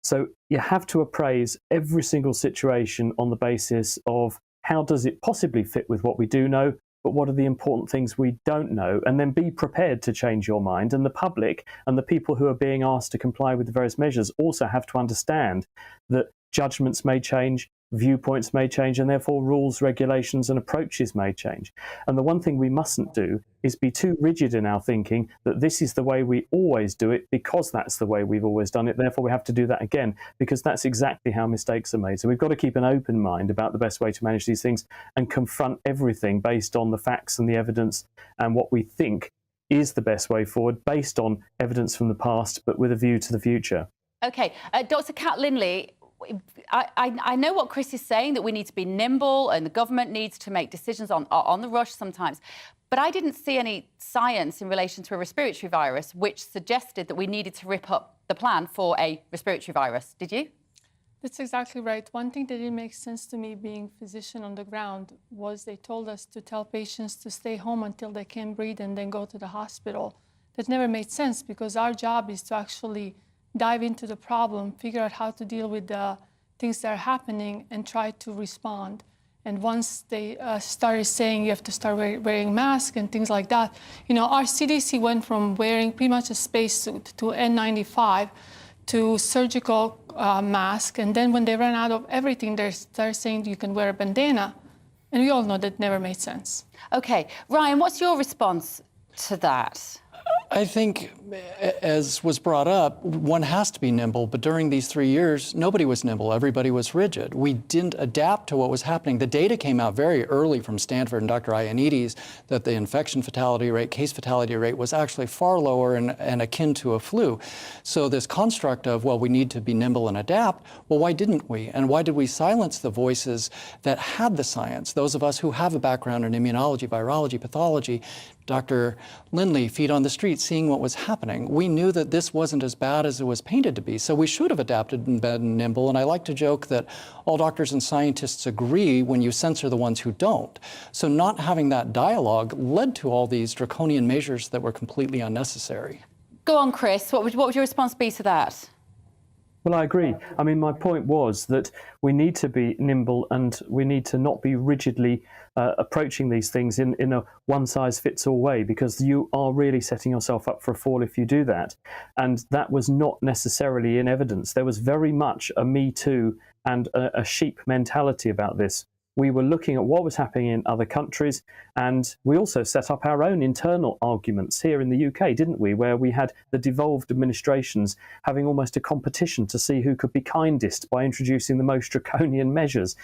So you have to appraise every single situation on the basis of how does it possibly fit with what we do know, but what are the important things we don't know, and then be prepared to change your mind. And the public and the people who are being asked to comply with the various measures also have to understand that judgments may change, viewpoints may change, and therefore rules, regulations and approaches may change. And the one thing we mustn't do is be too rigid in our thinking that this is the way we always do it because that's the way we've always done it, therefore we have to do that again, because that's exactly how mistakes are made. So we've got to keep an open mind about the best way to manage these things and confront everything based on the facts and the evidence and what we think is the best way forward based on evidence from the past but with a view to the future. OK, Dr. Kat Linley, I know what Chris is saying, that we need to be nimble and the government needs to make decisions on the rush sometimes. But I didn't see any science in relation to a respiratory virus which suggested that we needed to rip up the plan for a respiratory virus. Did you? That's exactly right. One thing that didn't make sense to me being physician on the ground was they told us to tell patients to stay home until they can breathe and then go to the hospital. That never made sense because our job is to actually dive into the problem, figure out how to deal with the things that are happening and try to respond. And once they started saying you have to start wearing masks and things like that, you know, our CDC went from wearing pretty much a spacesuit to N95 to surgical mask. And then when they ran out of everything, they started saying you can wear a bandana. And we all know that never made sense. OK. Ryan, what's your response to that? I think, as was brought up, one has to be nimble, but during these 3 years, nobody was nimble. Everybody was rigid. We didn't adapt to what was happening. The data came out very early from Stanford and Dr. Ioannidis that the infection fatality rate, case fatality rate was actually far lower and akin to a flu. So this construct of, well, we need to be nimble and adapt, well, why didn't we? And why did we silence the voices that had the science? Those of us who have a background in immunology, virology, pathology, Dr. Lindley, feet on the street, seeing what was happening. We knew that this wasn't as bad as it was painted to be, so we should have adapted and been nimble. And I like to joke that all doctors and scientists agree when you censor the ones who don't. So not having that dialogue led to all these draconian measures that were completely unnecessary. Go on, Chris. What would your response be to that? Well, I agree. I mean, my point was that we need to be nimble and we need to not be rigidly approaching these things in a one-size-fits-all way, because you are really setting yourself up for a fall if you do that. And that was not necessarily in evidence. There was very much a Me Too and a sheep mentality about this. We were looking at what was happening in other countries, and we also set up our own internal arguments here in the UK, didn't we, where we had the devolved administrations having almost a competition to see who could be kindest by introducing the most draconian measures.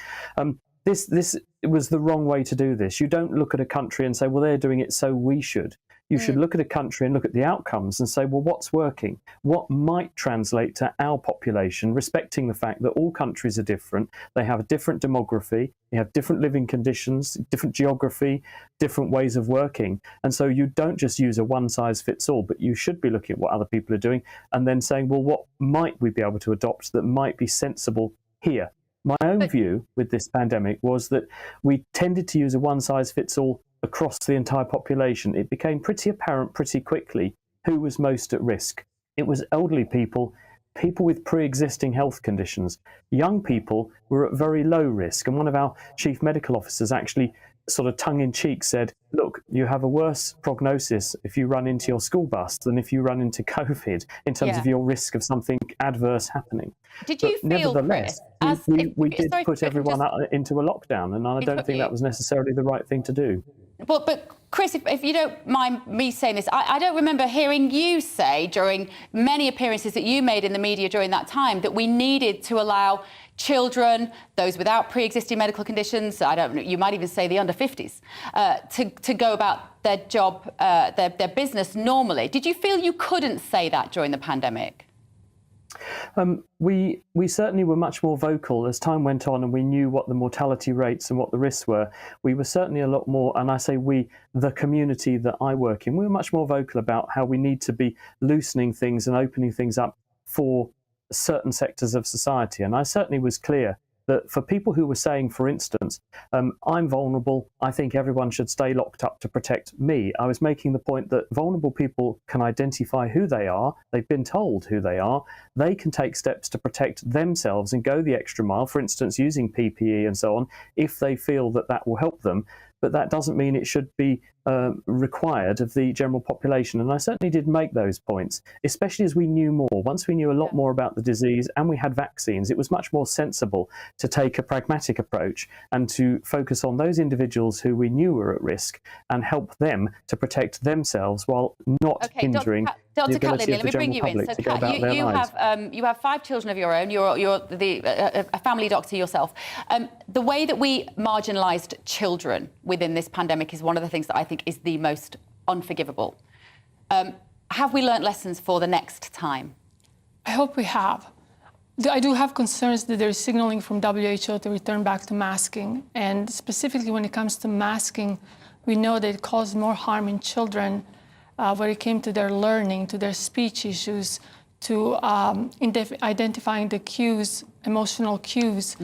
This was the wrong way to do this. You don't look at a country and say, well, they're doing it, so we should. You should look at a country and look at the outcomes and say, well, what's working? What might translate to our population, respecting the fact that all countries are different. They have a different demography, they have different living conditions, different geography, different ways of working. And so you don't just use a one-size-fits-all, but you should be looking at what other people are doing and then saying, well, what might we be able to adopt that might be sensible here? My own view with this pandemic was that we tended to use a one-size-fits-all across the entire population. It became pretty apparent pretty quickly who was most at risk. It was elderly people, people with pre-existing health conditions. Young people were at very low risk. And one of our chief medical officers actually sort of tongue-in-cheek said, look, you have a worse prognosis if you run into your school bus than if you run into COVID in terms of your risk of something adverse happening. Did you feel, nevertheless, we did put everyone into a lockdown, and I don't think that was necessarily the right thing to do. But Chris, if you don't mind me saying this, I don't remember hearing you say during many appearances that you made in the media during that time that we needed to allow children, those without pre-existing medical conditions, I don't know, you might even say the under 50s, to go about their job, their business normally. Did you feel you couldn't say that during the pandemic? We certainly were much more vocal as time went on, and we knew what the mortality rates and what the risks were. We were certainly a lot more, and I say we, the community that I work in, we were much more vocal about how we need to be loosening things and opening things up for certain sectors of society. And I certainly was clear that for people who were saying, for instance, I'm vulnerable, I think everyone should stay locked up to protect me, I was making the point that vulnerable people can identify who they are, they've been told who they are, they can take steps to protect themselves and go the extra mile, for instance, using PPE and so on, if they feel that that will help them. But that doesn't mean it should be required of the general population. And I certainly did make those points, especially as we knew more. Once we knew a lot more about the disease and we had vaccines, it was much more sensible to take a pragmatic approach and to focus on those individuals who we knew were at risk and help them to protect themselves while not hindering Dr. the ability Catlin, of the let me bring general you in. public So, to go about their lives. you have 5 children of your own. You're a family doctor yourself. The way that we marginalised children within this pandemic is one of the things that I think is the most unforgivable. Have we learnt lessons for the next time? I hope we have. I do have concerns that there is signaling from WHO to return back to masking. And specifically when it comes to masking, we know that it caused more harm in children where it came to their learning, to their speech issues, to identifying the cues, emotional cues.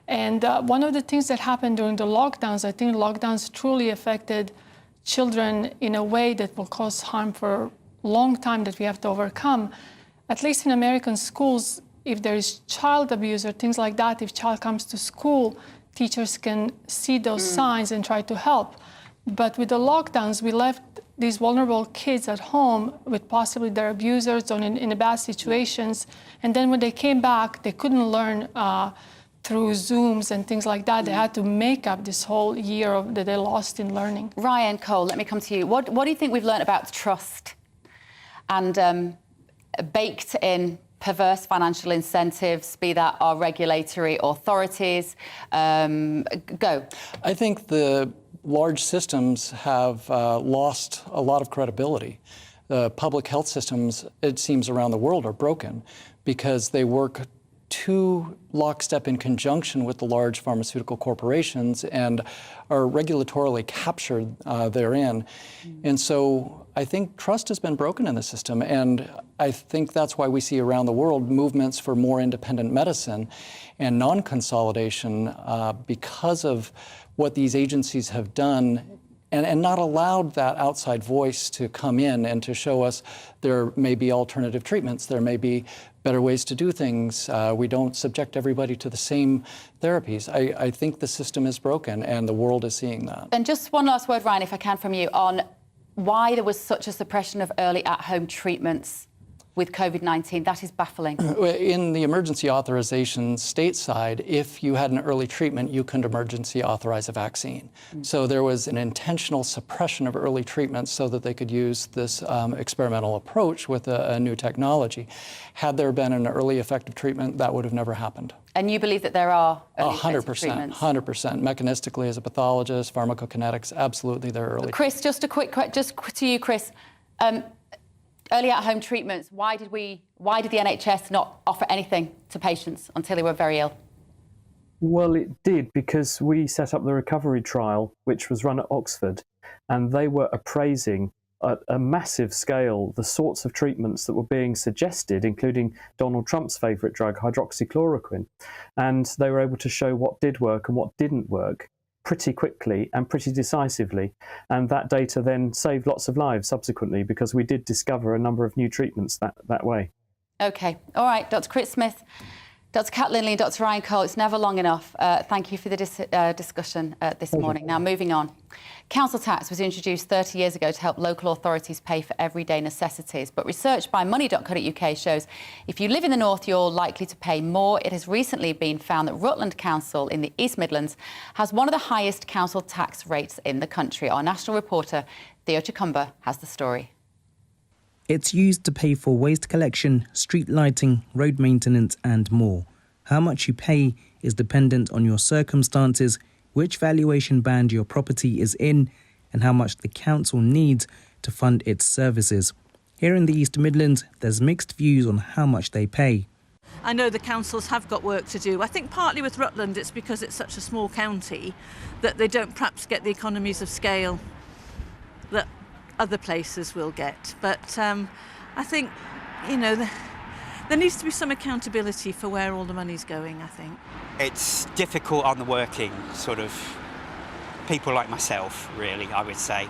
And one of the things that happened during the lockdowns, I think lockdowns truly affected children in a way that will cause harm for a long time that we have to overcome. At least in American schools, if there is child abuse or things like that, if child comes to school, teachers can see those signs and try to help. But with the lockdowns, we left these vulnerable kids at home with possibly their abusers or in bad situations. And then when they came back, they couldn't learn through Zooms and things like that. They had to make up this whole year that they lost in learning. Ryan Cole, let me come to you. What do you think we've learned about trust and baked in perverse financial incentives, be that our regulatory authorities. Go. I think the large systems have lost a lot of credibility. The public health systems, it seems, around the world are broken because they work too lockstep in conjunction with the large pharmaceutical corporations and are regulatorily captured therein. And so I think trust has been broken in the system, and I think that's why we see around the world movements for more independent medicine and non-consolidation because of what these agencies have done and not allowed that outside voice to come in and to show us there may be alternative treatments, there may be better ways to do things. We don't subject everybody to the same therapies. I think the system is broken and the world is seeing that. And just one last word, Ryan, if I can, from you on why there was such a suppression of early at-home treatments with COVID-19. That is baffling. In the emergency authorization stateside, if you had an early treatment, you could emergency authorize a vaccine. So there was an intentional suppression of early treatments so that they could use this experimental approach with a new technology. Had there been an early effective treatment, that would have never happened. And you believe that there are early 100%, treatments? 100%. Mechanistically, as a pathologist, pharmacokinetics, absolutely, they're early. Chris, just a quick question, just to you, Chris. Early at-home treatments, why did the NHS not offer anything to patients until they were very ill? Well, it did, because we set up the recovery trial, which was run at Oxford, and they were appraising at a massive scale the sorts of treatments that were being suggested, including Donald Trump's favourite drug, hydroxychloroquine. And they were able to show what did work and what didn't work pretty quickly and pretty decisively. And that data then saved lots of lives subsequently, because we did discover a number of new treatments that way. OK. All right, Dr. Chris Smith, Dr. Kat Linley, Dr. Ryan Cole, it's never long enough. Thank you for the discussion this morning. Now, moving on. Council tax was introduced 30 years ago to help local authorities pay for everyday necessities. But research by money.co.uk shows if you live in the north, you're likely to pay more. It has recently been found that Rutland Council in the East Midlands has one of the highest council tax rates in the country. Our national reporter, Theo Chicumba, has the story. It's used to pay for waste collection, street lighting, road maintenance and more. How much you pay is dependent on your circumstances, which valuation band your property is in, and how much the council needs to fund its services. Here in the East Midlands, there's mixed views on how much they pay. I know the councils have got work to do. I think partly with Rutland it's because it's such a small county that they don't perhaps get the economies of scale that other places will get. But I think, you know, there needs to be some accountability for where all the money's going, I think. It's difficult on the working sort of people like myself, really, I would say.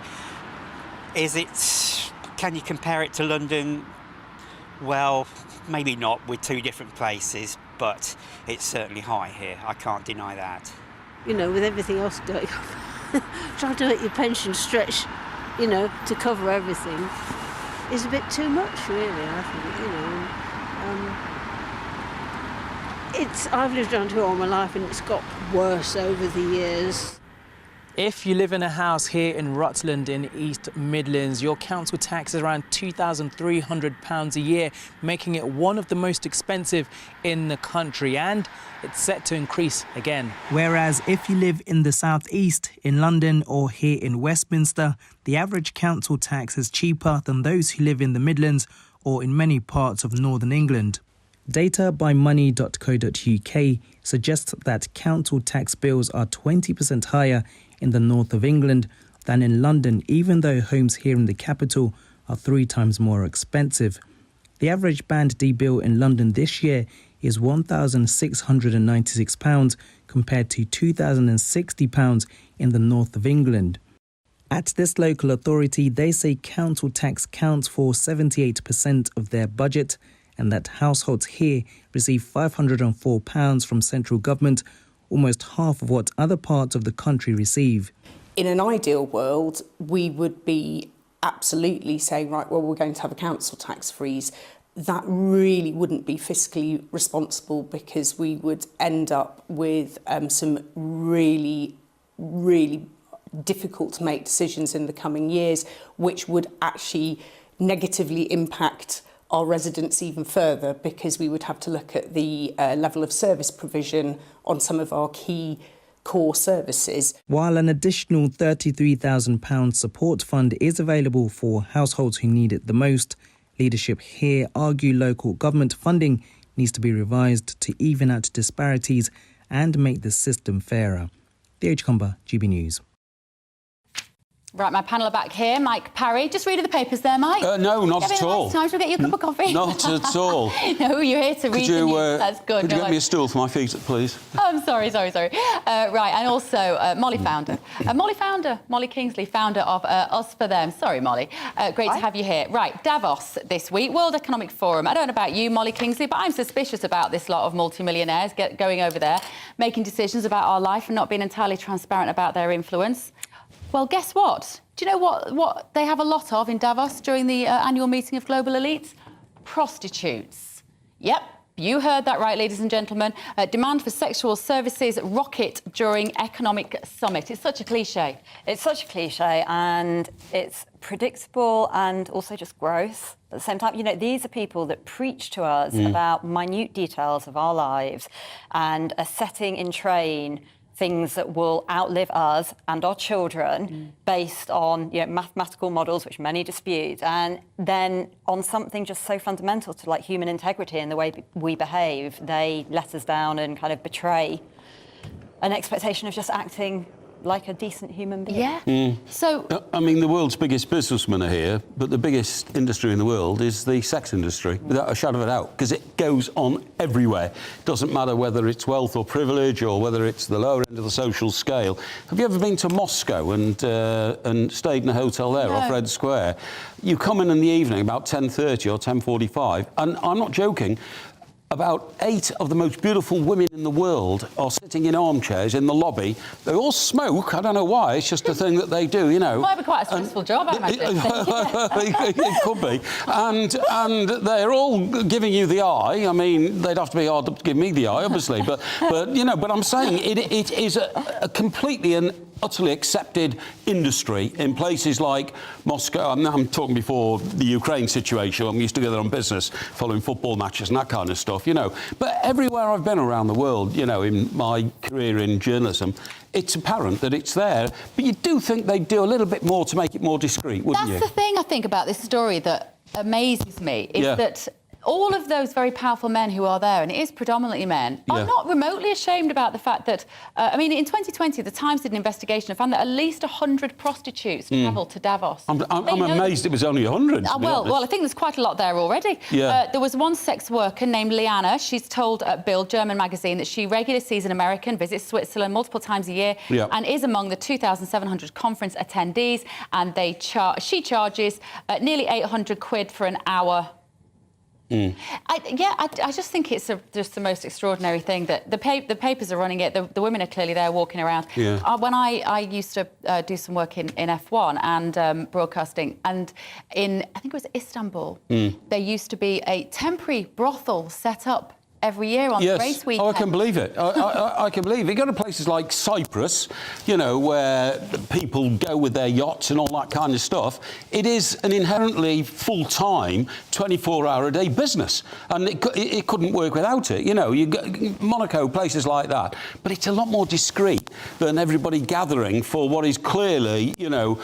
Can you compare it to London? Well, maybe not, with two different places, but it's certainly high here. I can't deny that. You know, with everything else going on, trying to make your pension stretch, you know, to cover everything is a bit too much, really, I think, you know. I've lived around here all my life and it's got worse over the years. If you live in a house here in Rutland in East Midlands, your council tax is around £2,300 a year, making it one of the most expensive in the country, and it's set to increase again. Whereas if you live in the southeast, in London or here in Westminster, the average council tax is cheaper than those who live in the Midlands or in many parts of northern England. Data by money.co.uk suggests that council tax bills are 20% higher in the north of England than in London, even though homes here in the capital are 3 times more expensive. The average Band D bill in London this year is £1,696 compared to £2,060 in the north of England. At this local authority, they say council tax counts for 78% of their budget, and that households here receive £504 from central government, almost half of what other parts of the country receive. In an ideal world, we would be absolutely saying, right, well, we're going to have a council tax freeze. That really wouldn't be fiscally responsible, because we would end up with some really, really difficult to make decisions in the coming years, which would actually negatively impact our residents even further, because we would have to look at the level of service provision on some of our key core services. While an additional £33,000 support fund is available for households who need it the most, leadership here argue local government funding needs to be revised to even out disparities and make the system fairer. D.H. Comber, GB News. Right, my panel are back here. Mike Parry, just reading the papers there, Mike. No, not at all. Time to get you a cup of coffee. Not at all. No, you're here to read the news. That's good. Could you get me a stool for my feet, please? Oh, I'm sorry. Right, and also Molly Molly Kingsley, founder of Us For Them. Sorry, Molly. Great to have you here. Right, Davos this week, World Economic Forum. I don't know about you, Molly Kingsley, but I'm suspicious about this lot of multimillionaires going over there, making decisions about our life and not being entirely transparent about their influence. Well, guess what? Do you know what they have a lot of in Davos during the annual meeting of global elites? Prostitutes. Yep, you heard that right, ladies and gentlemen. Demand for sexual services rocket during economic summit. It's such a cliche. It's such a cliche, and it's predictable and also just gross. At the same time, you know, these are people that preach to us about minute details of our lives and are setting in train things that will outlive us and our children based on, you know, mathematical models, which many dispute, and then on something just so fundamental to like human integrity and the way we behave, they let us down and kind of betray an expectation of just acting like a decent human being. Yeah. So, I mean, the world's biggest businessmen are here, but the biggest industry in the world is the sex industry, without a shadow of a doubt, because it goes on everywhere. It doesn't matter whether it's wealth or privilege or whether it's the lower end of the social scale. Have you ever been to Moscow and stayed in a hotel there off Red Square? You come in the evening about 10:30 or 10:45, and I'm not joking, about 8 of the most beautiful women in the world are sitting in armchairs in the lobby. They all smoke. I don't know why. It's just a thing that they do, you know. Might be quite a stressful job, I imagine. It could be. And they're all giving you the eye. I mean, they'd have to be hard to give me the eye, obviously. But you know, but I'm saying it is a completely and utterly accepted industry in places like Moscow. I'm talking before the Ukraine situation. We used to go there on business, following football matches and that kind of stuff, you know. But everywhere I've been around the world, you know, in my career in journalism, it's apparent that it's there. But you do think they'd do a little bit more to make it more discreet, wouldn't you? That's the thing I think about this story that amazes me, is that all of those very powerful men who are there, and it is predominantly men, are not remotely ashamed about the fact that, I mean, in 2020, the Times did an investigation and found that at least 100 prostitutes travelled to Davos. I'm amazed it was only 100. Well, I think there's quite a lot there already. Yeah. There was one sex worker named Liana. She's told Bild, German magazine, that she regularly sees an American, visits Switzerland multiple times a year, and is among the 2,700 conference attendees. And she charges nearly 800 quid for an hour. I just think it's just the most extraordinary thing that the papers are running it. The women are clearly there walking around. When I used to do some work in F1 and broadcasting, and in, I think it was Istanbul, there used to be a temporary brothel set up every year on the race weekend. Oh, I can believe it. I can believe it. You go to places like Cyprus, you know, where people go with their yachts and all that kind of stuff. It is an inherently full-time, 24-hour-a-day business, and it couldn't work without it. You know, you go Monaco, places like that, but it's a lot more discreet than everybody gathering for what is clearly, you know,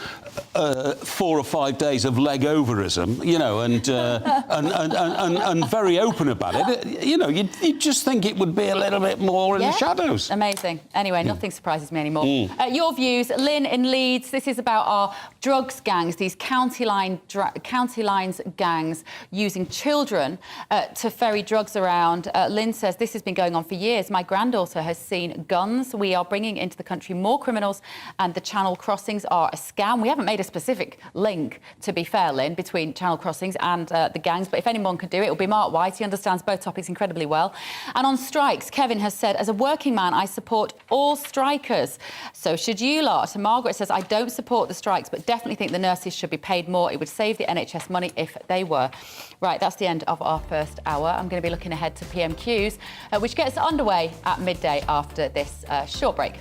4 or 5 days of leg-overism, you know, and very open about it. You know, you'd just think it would be a little bit more in the shadows. Amazing. Anyway, nothing surprises me anymore. Your views, Lynn in Leeds. This is about our drugs gangs, these county lines gangs using children to ferry drugs around. Lynn says this has been going on for years. My granddaughter has seen guns. We are bringing into the country more criminals, and the channel crossings are a scam. We haven't made a specific link, to be fair, Lynn, between channel crossings and the gangs, but if anyone could do it, it'll be Mark White. He understands both topics incredibly well. And on strikes, Kevin has said, as a working man, I support all strikers. So should you lot? And Margaret says, I don't support the strikes, but definitely think the nurses should be paid more. It would save the NHS money if they were. Right, that's the end of our first hour. I'm going to be looking ahead to PMQs, which gets underway at midday after this short break.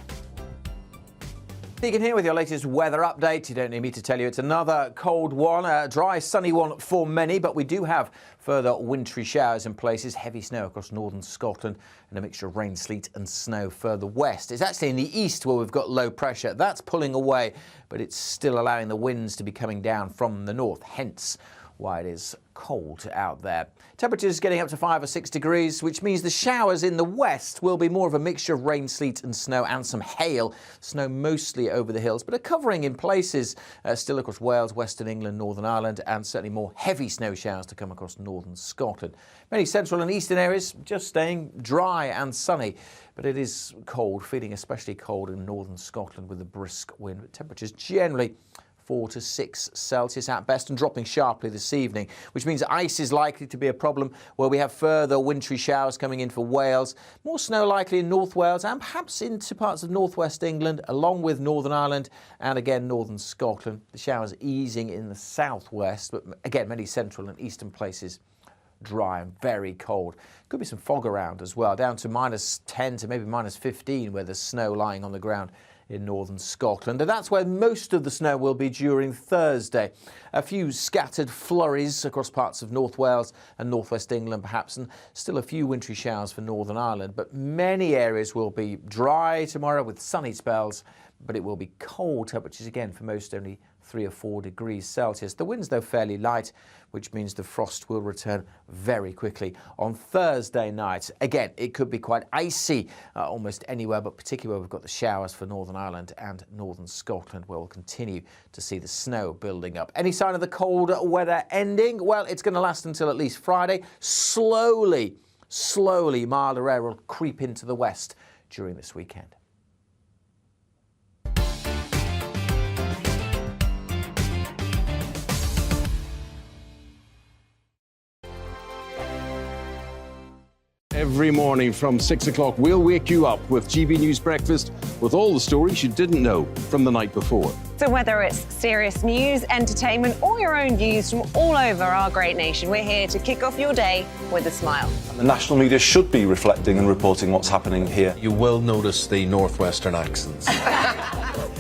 Deacon here with your latest weather update. You don't need me to tell you it's another cold one, a dry, sunny one for many, but we do have further wintry showers in places, heavy snow across northern Scotland and a mixture of rain, sleet and snow further west. It's actually in the east where we've got low pressure. That's pulling away, but it's still allowing the winds to be coming down from the north, hence why it is cold out there. Temperatures getting up to 5 or 6 degrees, which means the showers in the west will be more of a mixture of rain, sleet and snow and some hail. Snow mostly over the hills, but a covering in places still across Wales, Western England, Northern Ireland, and certainly more heavy snow showers to come across northern Scotland. Many central and eastern areas just staying dry and sunny, but it is cold, feeling especially cold in northern Scotland with a brisk wind. Temperatures generally 4 to 6 Celsius at best and dropping sharply this evening, which means ice is likely to be a problem where we have further wintry showers coming in for Wales. More snow likely in North Wales and perhaps into parts of northwest England, along with Northern Ireland and again northern Scotland. The showers easing in the southwest, but again many central and eastern places dry and very cold. Could be some fog around as well, down to minus 10 to maybe minus 15 where there's snow lying on the ground in northern Scotland. And that's where most of the snow will be during Thursday. A few scattered flurries across parts of North Wales and northwest England perhaps, and still a few wintry showers for Northern Ireland. But many areas will be dry tomorrow with sunny spells, but it will be cold. Temperatures again for most only 3 or 4 degrees Celsius. The winds, though, fairly light, which means the frost will return very quickly on Thursday night. Again, it could be quite icy almost anywhere, but particularly where we've got the showers for Northern Ireland and northern Scotland, where we'll continue to see the snow building up. Any sign of the cold weather ending? Well, it's going to last until at least Friday. Slowly, milder air will creep into the west during this weekend. Every morning from 6 o'clock, we'll wake you up with GB News Breakfast with all the stories you didn't know from the night before. So whether it's serious news, entertainment, or your own views from all over our great nation, we're here to kick off your day with a smile. The national media should be reflecting and reporting what's happening here. You will notice the northwestern accents.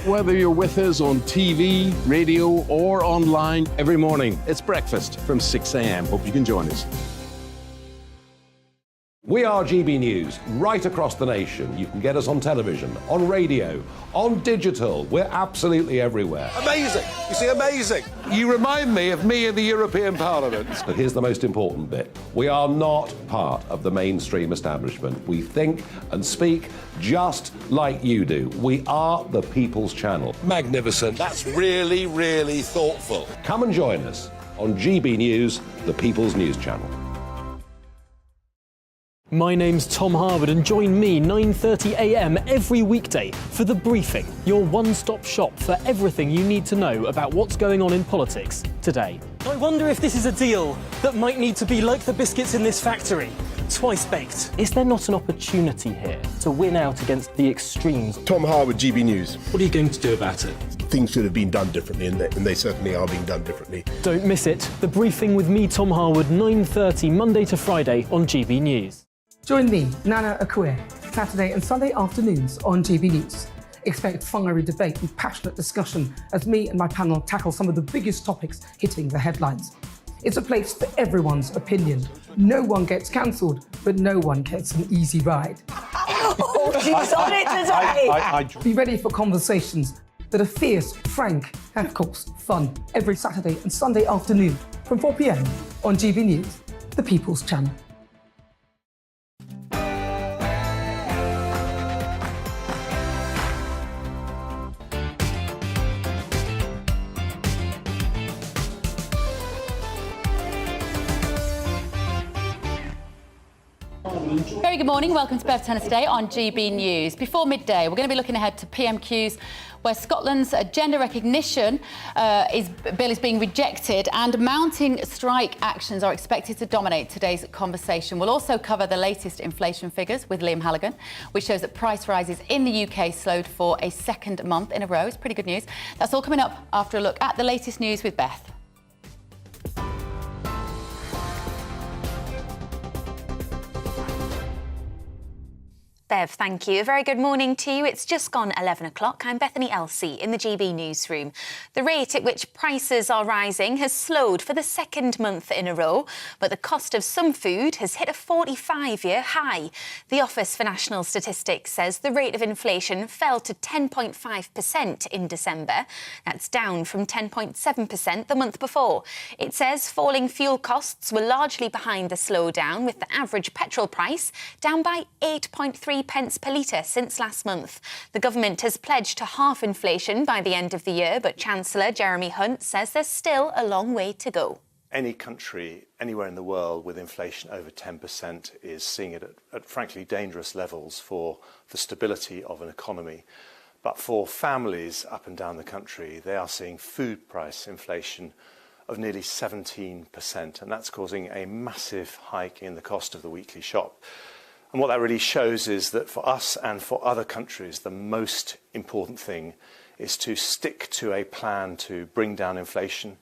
Whether you're with us on TV, radio, or online, every morning it's breakfast from 6 a.m. Hope you can join us. We are GB News, right across the nation. You can get us on television, on radio, on digital. We're absolutely everywhere. Amazing! You see, amazing! You remind me of me in the European Parliament. But here's the most important bit. We are not part of the mainstream establishment. We think and speak just like you do. We are the People's Channel. Magnificent. That's really, really thoughtful. Come and join us on GB News, the People's News Channel. My name's Tom Harwood and join me 9:30 a.m. every weekday for The Briefing, your one-stop shop for everything you need to know about what's going on in politics today. I wonder if this is a deal that might need to be like the biscuits in this factory, twice baked. Is there not an opportunity here to win out against the extremes? Tom Harwood, GB News. What are you going to do about it? Things should have been done differently, and they certainly are being done differently. Don't miss it. The Briefing with me, Tom Harwood, 9:30 Monday to Friday on GB News. Join me, Nana Akue, Saturday and Sunday afternoons on GB News. Expect fiery debate and passionate discussion as me and my panel tackle some of the biggest topics hitting the headlines. It's a place for everyone's opinion. No one gets cancelled, but no one gets an easy ride. Oh, she's on it today! Be ready for conversations that are fierce, frank, and of course, fun. Every Saturday and Sunday afternoon from 4 p.m. on GB News, the People's Channel. Very good morning. Welcome to Bev Turner today on GB News. Before midday, we're going to be looking ahead to PMQs, where Scotland's gender recognition bill is being rejected and mounting strike actions are expected to dominate today's conversation. We'll also cover the latest inflation figures with Liam Halligan, which shows that price rises in the UK slowed for a second month in a row. It's pretty good news. That's all coming up after a look at the latest news with Beth. Bev, thank you. A very good morning to you. It's just gone 11 o'clock. I'm Bethany Elsey in the GB newsroom. The rate at which prices are rising has slowed for the second month in a row, but the cost of some food has hit a 45-year high. The Office for National Statistics says the rate of inflation fell to 10.5% in December. That's down from 10.7% the month before. It says falling fuel costs were largely behind the slowdown, with the average petrol price down by 8.3 pence per litre since last month. The government has pledged to halve inflation by the end of the year, but Chancellor Jeremy Hunt says there's still a long way to go. Any country anywhere in the world with inflation over 10% is seeing it at frankly dangerous levels for the stability of an economy. But for families up and down the country, they are seeing food price inflation of nearly 17%, and that's causing a massive hike in the cost of the weekly shop. And what that really shows is that for us and for other countries, the most important thing is to stick to a plan to bring down inflation.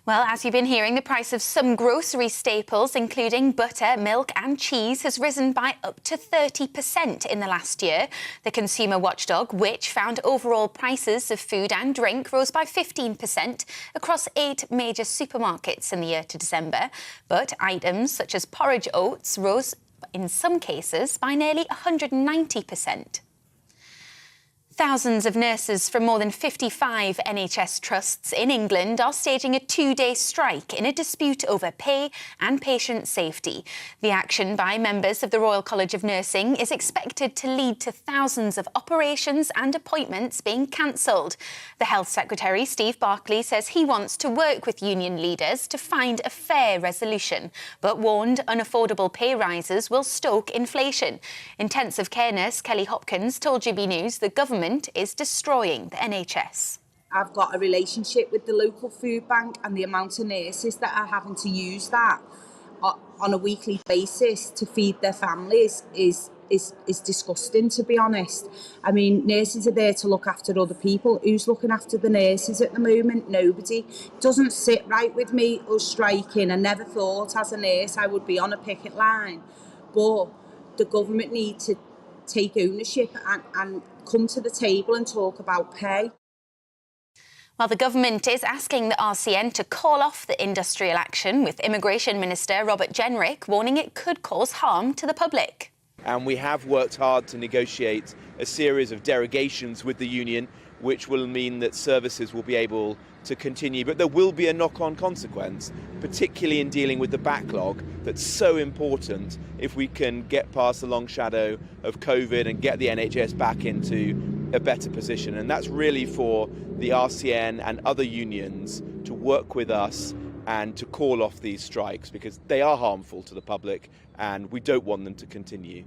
Well, as you've been hearing, the price of some grocery staples, including butter, milk and cheese, has risen by up to 30% in the last year. The consumer watchdog, which found overall prices of food and drink rose by 15% across 8 major supermarkets in the year to December. But items such as porridge oats rose, in some cases, by nearly 190%. Thousands of nurses from more than 55 NHS trusts in England are staging a 2-day strike in a dispute over pay and patient safety. The action by members of the Royal College of Nursing is expected to lead to thousands of operations and appointments being cancelled. The Health Secretary, Steve Barclay, says he wants to work with union leaders to find a fair resolution, but warned unaffordable pay rises will stoke inflation. Intensive care nurse Kelly Hopkins told GB News the government is destroying the NHS. I've got a relationship with the local food bank, and the amount of nurses that are having to use that on a weekly basis to feed their families is disgusting, to be honest. I mean, nurses are there to look after other people. Who's looking after the nurses at the moment? Nobody. It doesn't sit right with me, us striking. I never thought as a nurse I would be on a picket line, but the government need to take ownership and come to the table and talk about pay. Well, the government is asking the RCN to call off the industrial action, with Immigration Minister Robert Jenrick warning it could cause harm to the public. And we have worked hard to negotiate a series of derogations with the union, which will mean that services will be able to continue. But there will be a knock-on consequence, particularly in dealing with the backlog that's so important if we can get past the long shadow of COVID and get the NHS back into a better position. And that's really for the RCN and other unions to work with us and to call off these strikes, because they are harmful to the public and we don't want them to continue.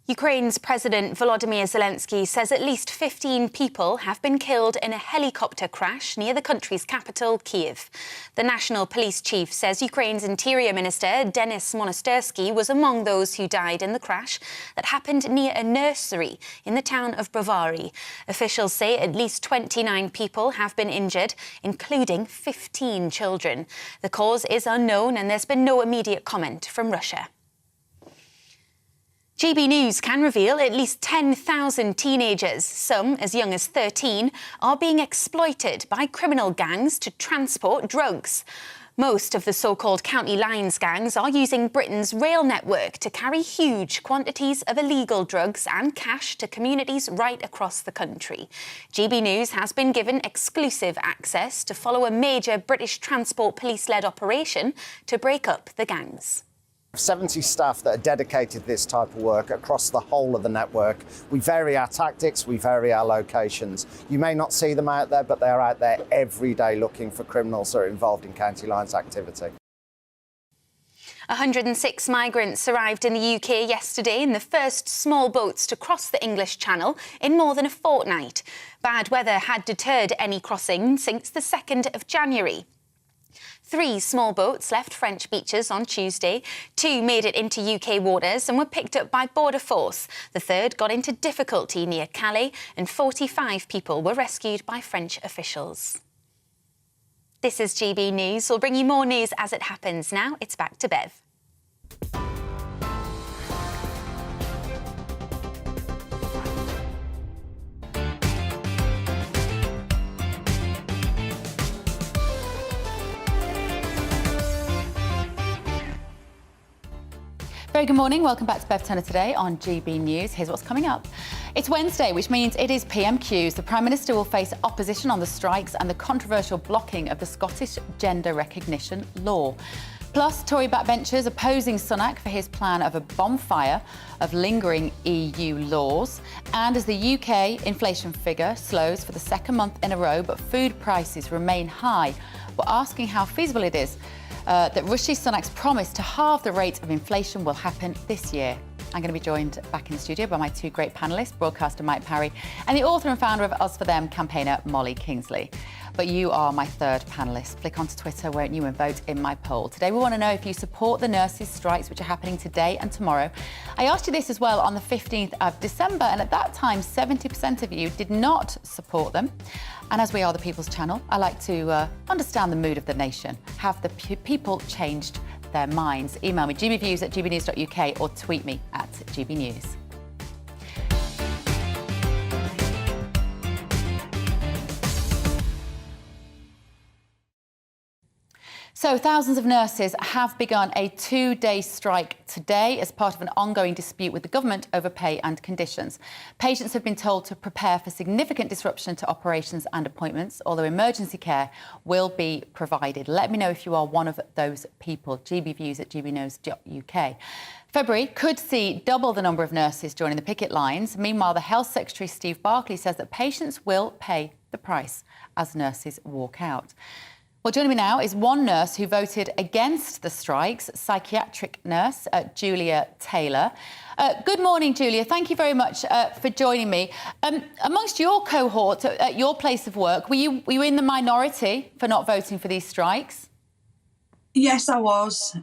Ukraine's President Volodymyr Zelensky says at least 15 people have been killed in a helicopter crash near the country's capital, Kyiv. The national police chief says Ukraine's Interior Minister Denis Monastersky was among those who died in the crash that happened near a nursery in the town of Brovary. Officials say at least 29 people have been injured, including 15 children. The cause is unknown and there's been no immediate comment from Russia. GB News can reveal at least 10,000 teenagers, some as young as 13, are being exploited by criminal gangs to transport drugs. Most of the so-called county lines gangs are using Britain's rail network to carry huge quantities of illegal drugs and cash to communities right across the country. GB News has been given exclusive access to follow a major British Transport Police-led operation to break up the gangs. 70 staff that are dedicated to this type of work across the whole of the network. We vary our tactics, we vary our locations. You may not see them out there, but they're out there every day looking for criminals that are involved in county lines activity. 106 migrants arrived in the UK yesterday in the first small boats to cross the English Channel in more than a fortnight. Bad weather had deterred any crossing since the 2nd of January. 3 small boats left French beaches on Tuesday. 2 made it into UK waters and were picked up by Border Force. The 3rd got into difficulty near Calais, and 45 people were rescued by French officials. This is GB News. We'll bring you more news as it happens. Now it's back to Bev. Very good morning. Welcome back to Bev Turner today on GB News. Here's what's coming up. It's Wednesday, which means it is PMQs. The Prime Minister will face opposition on the strikes and the controversial blocking of the Scottish gender recognition law. Plus, Tory backbenchers opposing Sunak for his plan of a bonfire of lingering EU laws. And as the UK inflation figure slows for the second month in a row, but food prices remain high, we're asking how feasible it is that Rishi Sunak's promise to halve the rate of inflation will happen this year. I'm going to be joined back in the studio by my two great panellists, broadcaster Mike Parry and the author and founder of Us For Them campaigner Molly Kingsley. But you are my third panellist. Click onto Twitter, won't you, and vote in my poll. Today we want to know if you support the nurses' strikes, which are happening today and tomorrow. I asked you this as well on the 15th of December, and at that time, 70% of you did not support them. And as we are the People's Channel, I like to understand the mood of the nation. Have the people changed their minds? Email me gbviews@gbnews.uk or tweet me at gbnews. So thousands of nurses have begun a 2-day strike today as part of an ongoing dispute with the government over pay and conditions. Patients have been told to prepare for significant disruption to operations and appointments, although emergency care will be provided. Let me know if you are one of those people. gbviews@gbnews.uk. February could see double the number of nurses joining the picket lines. Meanwhile, the Health Secretary, Steve Barclay, says that patients will pay the price as nurses walk out. Well, joining me now is one nurse who voted against the strikes, psychiatric nurse Julia Taylor. Good morning, Julia. Thank you very much for joining me. Amongst your cohort at your place of work, were you in the minority for not voting for these strikes? Yes, I was.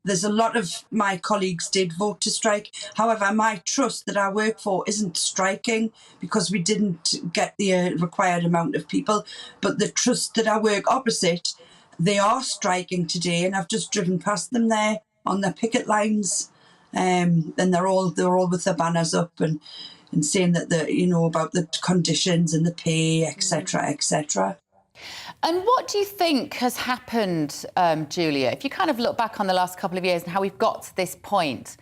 There's a lot of my colleagues did vote to strike. However, my trust that I work for isn't striking because we didn't get the required amount of people. But the trust that I work opposite, they are striking today, and I've just driven past them there on their picket lines, and they're all with their banners up and saying that about the conditions and the pay, etc., etc. And what do you think has happened, Julia, if you kind of look back on the last couple of years and how we've got to this point?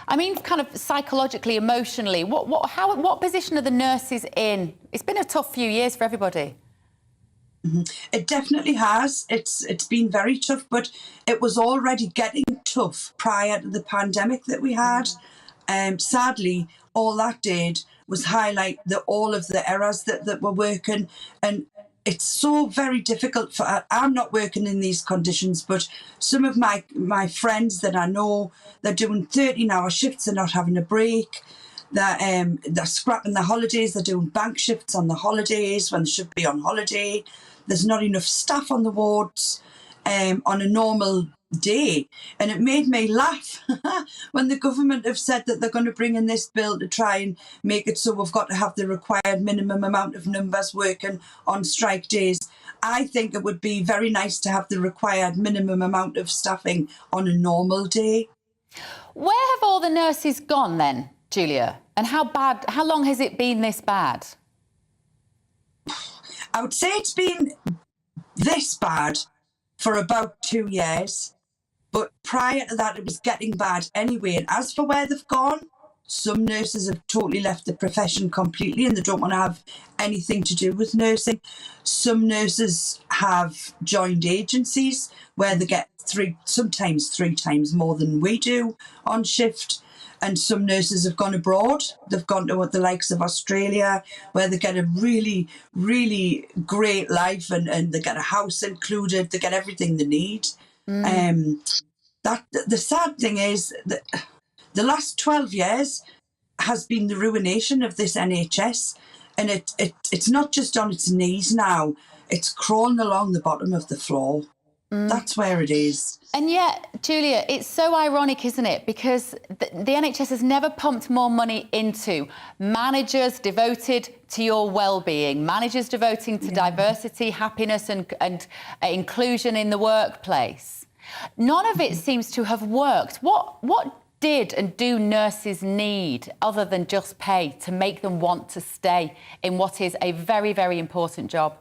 I mean, kind of psychologically, emotionally, what position are the nurses in? It's been a tough few years for everybody. Mm-hmm. It definitely has. It's been very tough, but it was already getting tough prior to the pandemic that we had. Sadly, all that did was highlight all of the errors that were working, and it's so very difficult I'm not working in these conditions, but some of my friends that I know, they're doing 13-hour shifts, they're not having a break, they're scrapping the holidays, they're doing bank shifts on the holidays when they should be on holiday. There's not enough staff on the wards on a normal day, and it made me laugh when the government have said that they're going to bring in this bill to try and make it so we've got to have the required minimum amount of numbers working on strike days. I think it would be very nice to have the required minimum amount of staffing on a normal day. Where have all the nurses gone then, Julia? And how long has it been this bad? I would say it's been this bad for about 2 years. But prior to that, it was getting bad anyway. And as for where they've gone, some nurses have totally left the profession completely and they don't want to have anything to do with nursing. Some nurses have joined agencies where they get sometimes three times more than we do on shift. And some nurses have gone abroad. They've gone to the likes of Australia, where they get a really, really great life and they get a house included. They get everything they need. The sad thing is that the last 12 years has been the ruination of this NHS, and it's not just on its knees now, it's crawling along the bottom of the floor. That's where it is. And yet, Julia, it's so ironic, isn't it? Because the NHS has never pumped more money into managers devoted to your well-being, managers devoting to diversity, happiness and inclusion in the workplace. None of it seems to have worked. What did and do nurses need other than just pay to make them want to stay in what is a very, very important job?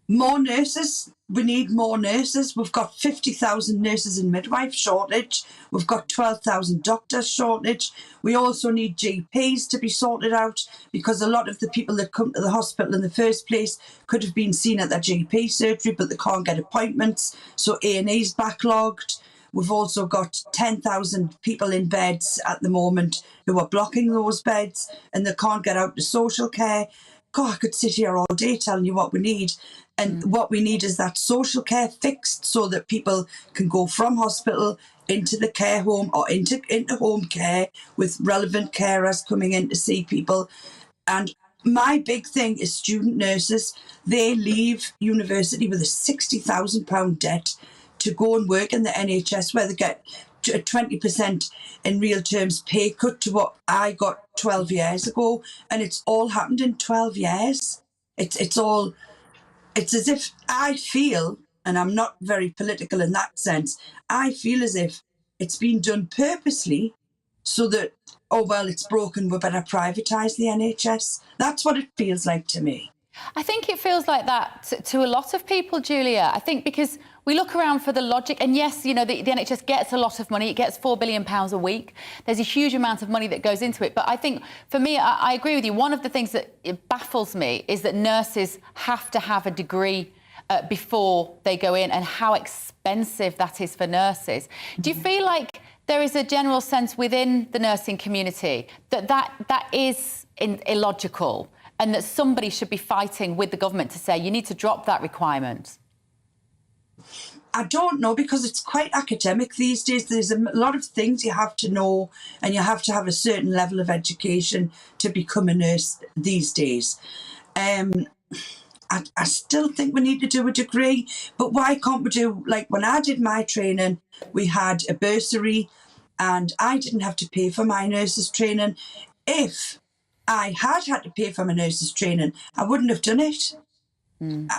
More nurses. We need more nurses. We've got 50,000 nurses and midwife shortage. We've got 12,000 doctors shortage. We also need GPs to be sorted out, because a lot of the people that come to the hospital in the first place could have been seen at their GP surgery, but they can't get appointments. So A&E's backlogged. We've also got 10,000 people in beds at the moment who are blocking those beds, and they can't get out to social care. God, I could sit here all day telling you what we need. And what we need is that social care fixed, so that people can go from hospital into the care home or into home care with relevant carers coming in to see people. And my big thing is student nurses. They leave university with a £60,000 debt to go and work in the NHS, where they get a 20% in real terms pay cut to what I got 12 years ago. And it's all happened in 12 years. It's as if I feel, and I'm not very political in that sense, I feel as if it's been done purposely so that, oh, well, it's broken, we better privatise the NHS. That's what it feels like to me. I think it feels like that to a lot of people, Julia. I think because we look around for the logic, and yes, you know, the NHS gets a lot of money. It gets £4 billion a week. There's a huge amount of money that goes into it. But I think, for me, I agree with you. One of the things that it baffles me is that nurses have to have a degree before they go in, and how expensive that is for nurses. Do you feel like there is a general sense within the nursing community that is illogical, and that somebody should be fighting with the government to say, you need to drop that requirement? I don't know, because it's quite academic these days. There's a lot of things you have to know, and you have to have a certain level of education to become a nurse these days. I still think we need to do a degree, but why can't we do, like when I did my training, we had a bursary and I didn't have to pay for my nurse's training. If I had to pay for my nurse's training, I wouldn't have done it.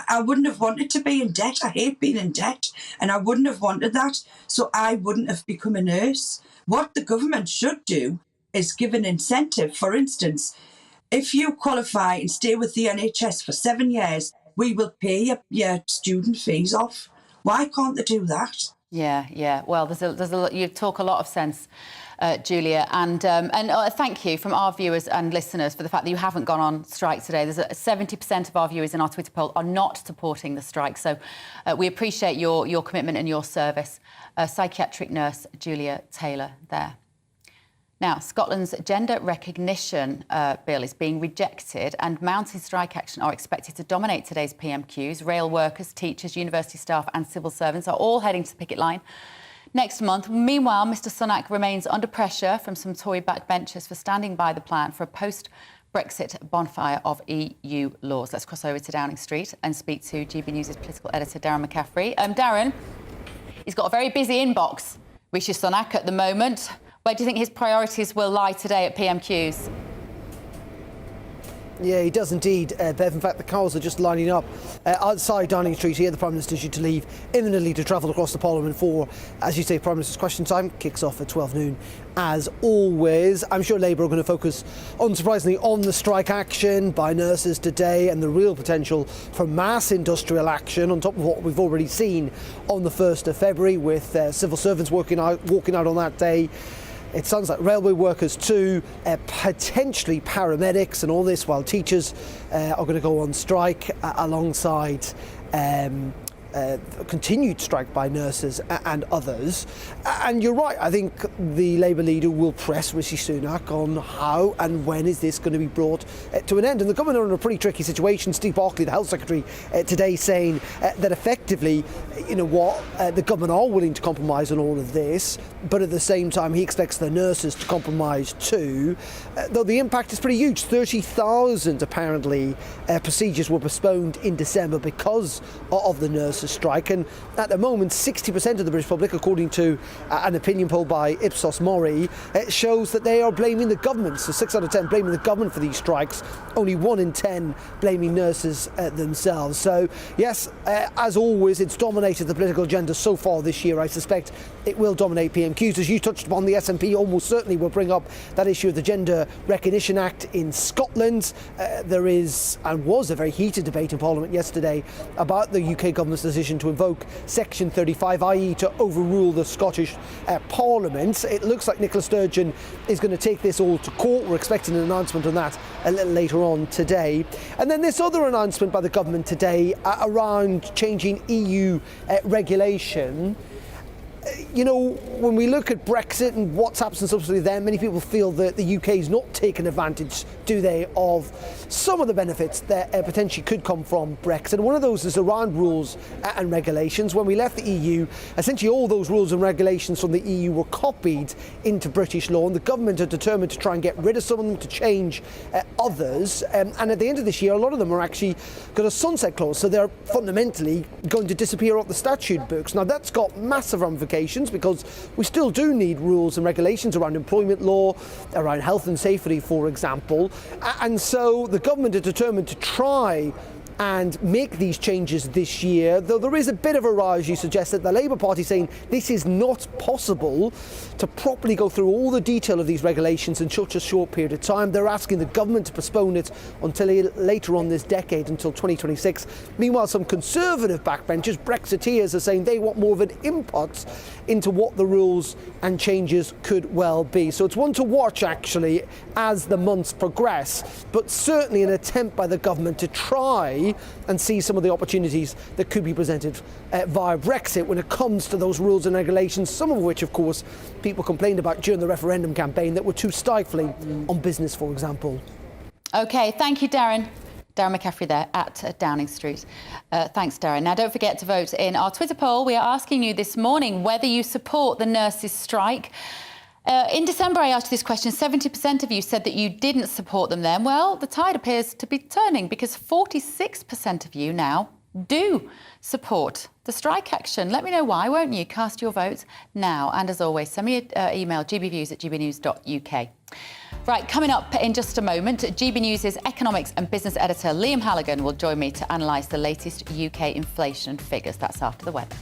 I wouldn't have wanted to be in debt. I hate being in debt, and I wouldn't have wanted that. So I wouldn't have become a nurse. What the government should do is give an incentive. For instance, if you qualify and stay with the NHS for 7 years, we will pay your student fees off. Why can't they do that? Yeah. Well, there's a you talk a lot of sense, Julia, and thank you from our viewers and listeners for the fact that you haven't gone on strike today. There's 70% of our viewers in our Twitter poll are not supporting the strike, so we appreciate your commitment and your service. Psychiatric nurse Julia Taylor there. Now, Scotland's gender recognition bill is being rejected, and mounting strike action are expected to dominate today's PMQs. Rail workers, teachers, university staff and civil servants are all heading to the picket line next month. Meanwhile, Mr Sunak remains under pressure from some Tory backbenchers for standing by the plan for a post-Brexit bonfire of EU laws. Let's cross over to Downing Street and speak to GB News' political editor, Darren McCaffrey. Darren, he's got a very busy inbox, Rishi Sunak, at the moment. Where do you think his priorities will lie today at PMQs? Yeah, he does indeed, Bev. In fact, the cars are just lining up outside Downing Street here. The Prime Minister is due to leave imminently to travel across the Parliament for, as you say, Prime Minister's Question Time kicks off at 12 noon. As always, I'm sure Labour are going to focus, unsurprisingly, on the strike action by nurses today and the real potential for mass industrial action on top of what we've already seen on the 1st of February with civil servants walking out on that day. It sounds like railway workers too, potentially paramedics, and all this while teachers are going to go on strike alongside continued strike by nurses and others. And you're right, I think the Labour leader will press Rishi Sunak on how and when is this going to be brought to an end. And the government are in a pretty tricky situation. Steve Barclay, the Health Secretary, today saying that effectively, the government are willing to compromise on all of this, but at the same time he expects the nurses to compromise too, though the impact is pretty huge. 30,000 apparently procedures were postponed in December because of the nurse nurses' strike, and at the moment 60% of the British public, according to an opinion poll by Ipsos Mori, shows that they are blaming the government. So 6 out of 10 blaming the government for these strikes, only 1 in 10 blaming nurses themselves. So yes, as always, it's dominated the political agenda so far this year. I suspect it will dominate PMQs. As you touched upon, the SNP almost certainly will bring up that issue of the Gender Recognition Act in Scotland. There is and was a very heated debate in Parliament yesterday about the UK government's decision to invoke Section 35, i.e. to overrule the Scottish Parliament. It looks like Nicola Sturgeon is going to take this all to court. We're expecting an announcement on that a little later on today. And then this other announcement by the government today around changing EU regulation. You know, when we look at Brexit and what's happened subsequently there, many people feel that the UK is not taking advantage, do they, of some of the benefits that potentially could come from Brexit. One of those is around rules and regulations. When we left the EU, essentially all those rules and regulations from the EU were copied into British law, and the government are determined to try and get rid of some of them, to change others. And at the end of this year, a lot of them are actually got a sunset clause, so they're fundamentally going to disappear off the statute books. Now, that's got massive ramifications, because we still do need rules and regulations around employment law, around health and safety, for example. And so the government are determined to try and make these changes this year, though there is a bit of a row, as you suggested. The Labour Party saying this is not possible to properly go through all the detail of these regulations in such a short period of time. They're asking the government to postpone it until later on this decade, until 2026. Meanwhile, some Conservative backbenchers, Brexiteers, are saying they want more of an input into what the rules and changes could well be. So it's one to watch, actually, as the months progress, but certainly an attempt by the government to try and see some of the opportunities that could be presented via Brexit when it comes to those rules and regulations, some of which, of course, people complained about during the referendum campaign that were too stifling on business, for example. OK, thank you, Darren. Darren McCaffrey there at Downing Street. Thanks, Darren. Now, don't forget to vote in our Twitter poll. We are asking you this morning whether you support the nurses' strike. In December, I asked you this question. 70% of you said that you didn't support them then. Well, the tide appears to be turning, because 46% of you now do support the strike action. Let me know why, won't you? Cast your votes now. And as always, send me an email, gbviews@gbnews.uk. Right, coming up in just a moment, GB News' economics and business editor Liam Halligan will join me to analyse the latest UK inflation figures. That's after the weather.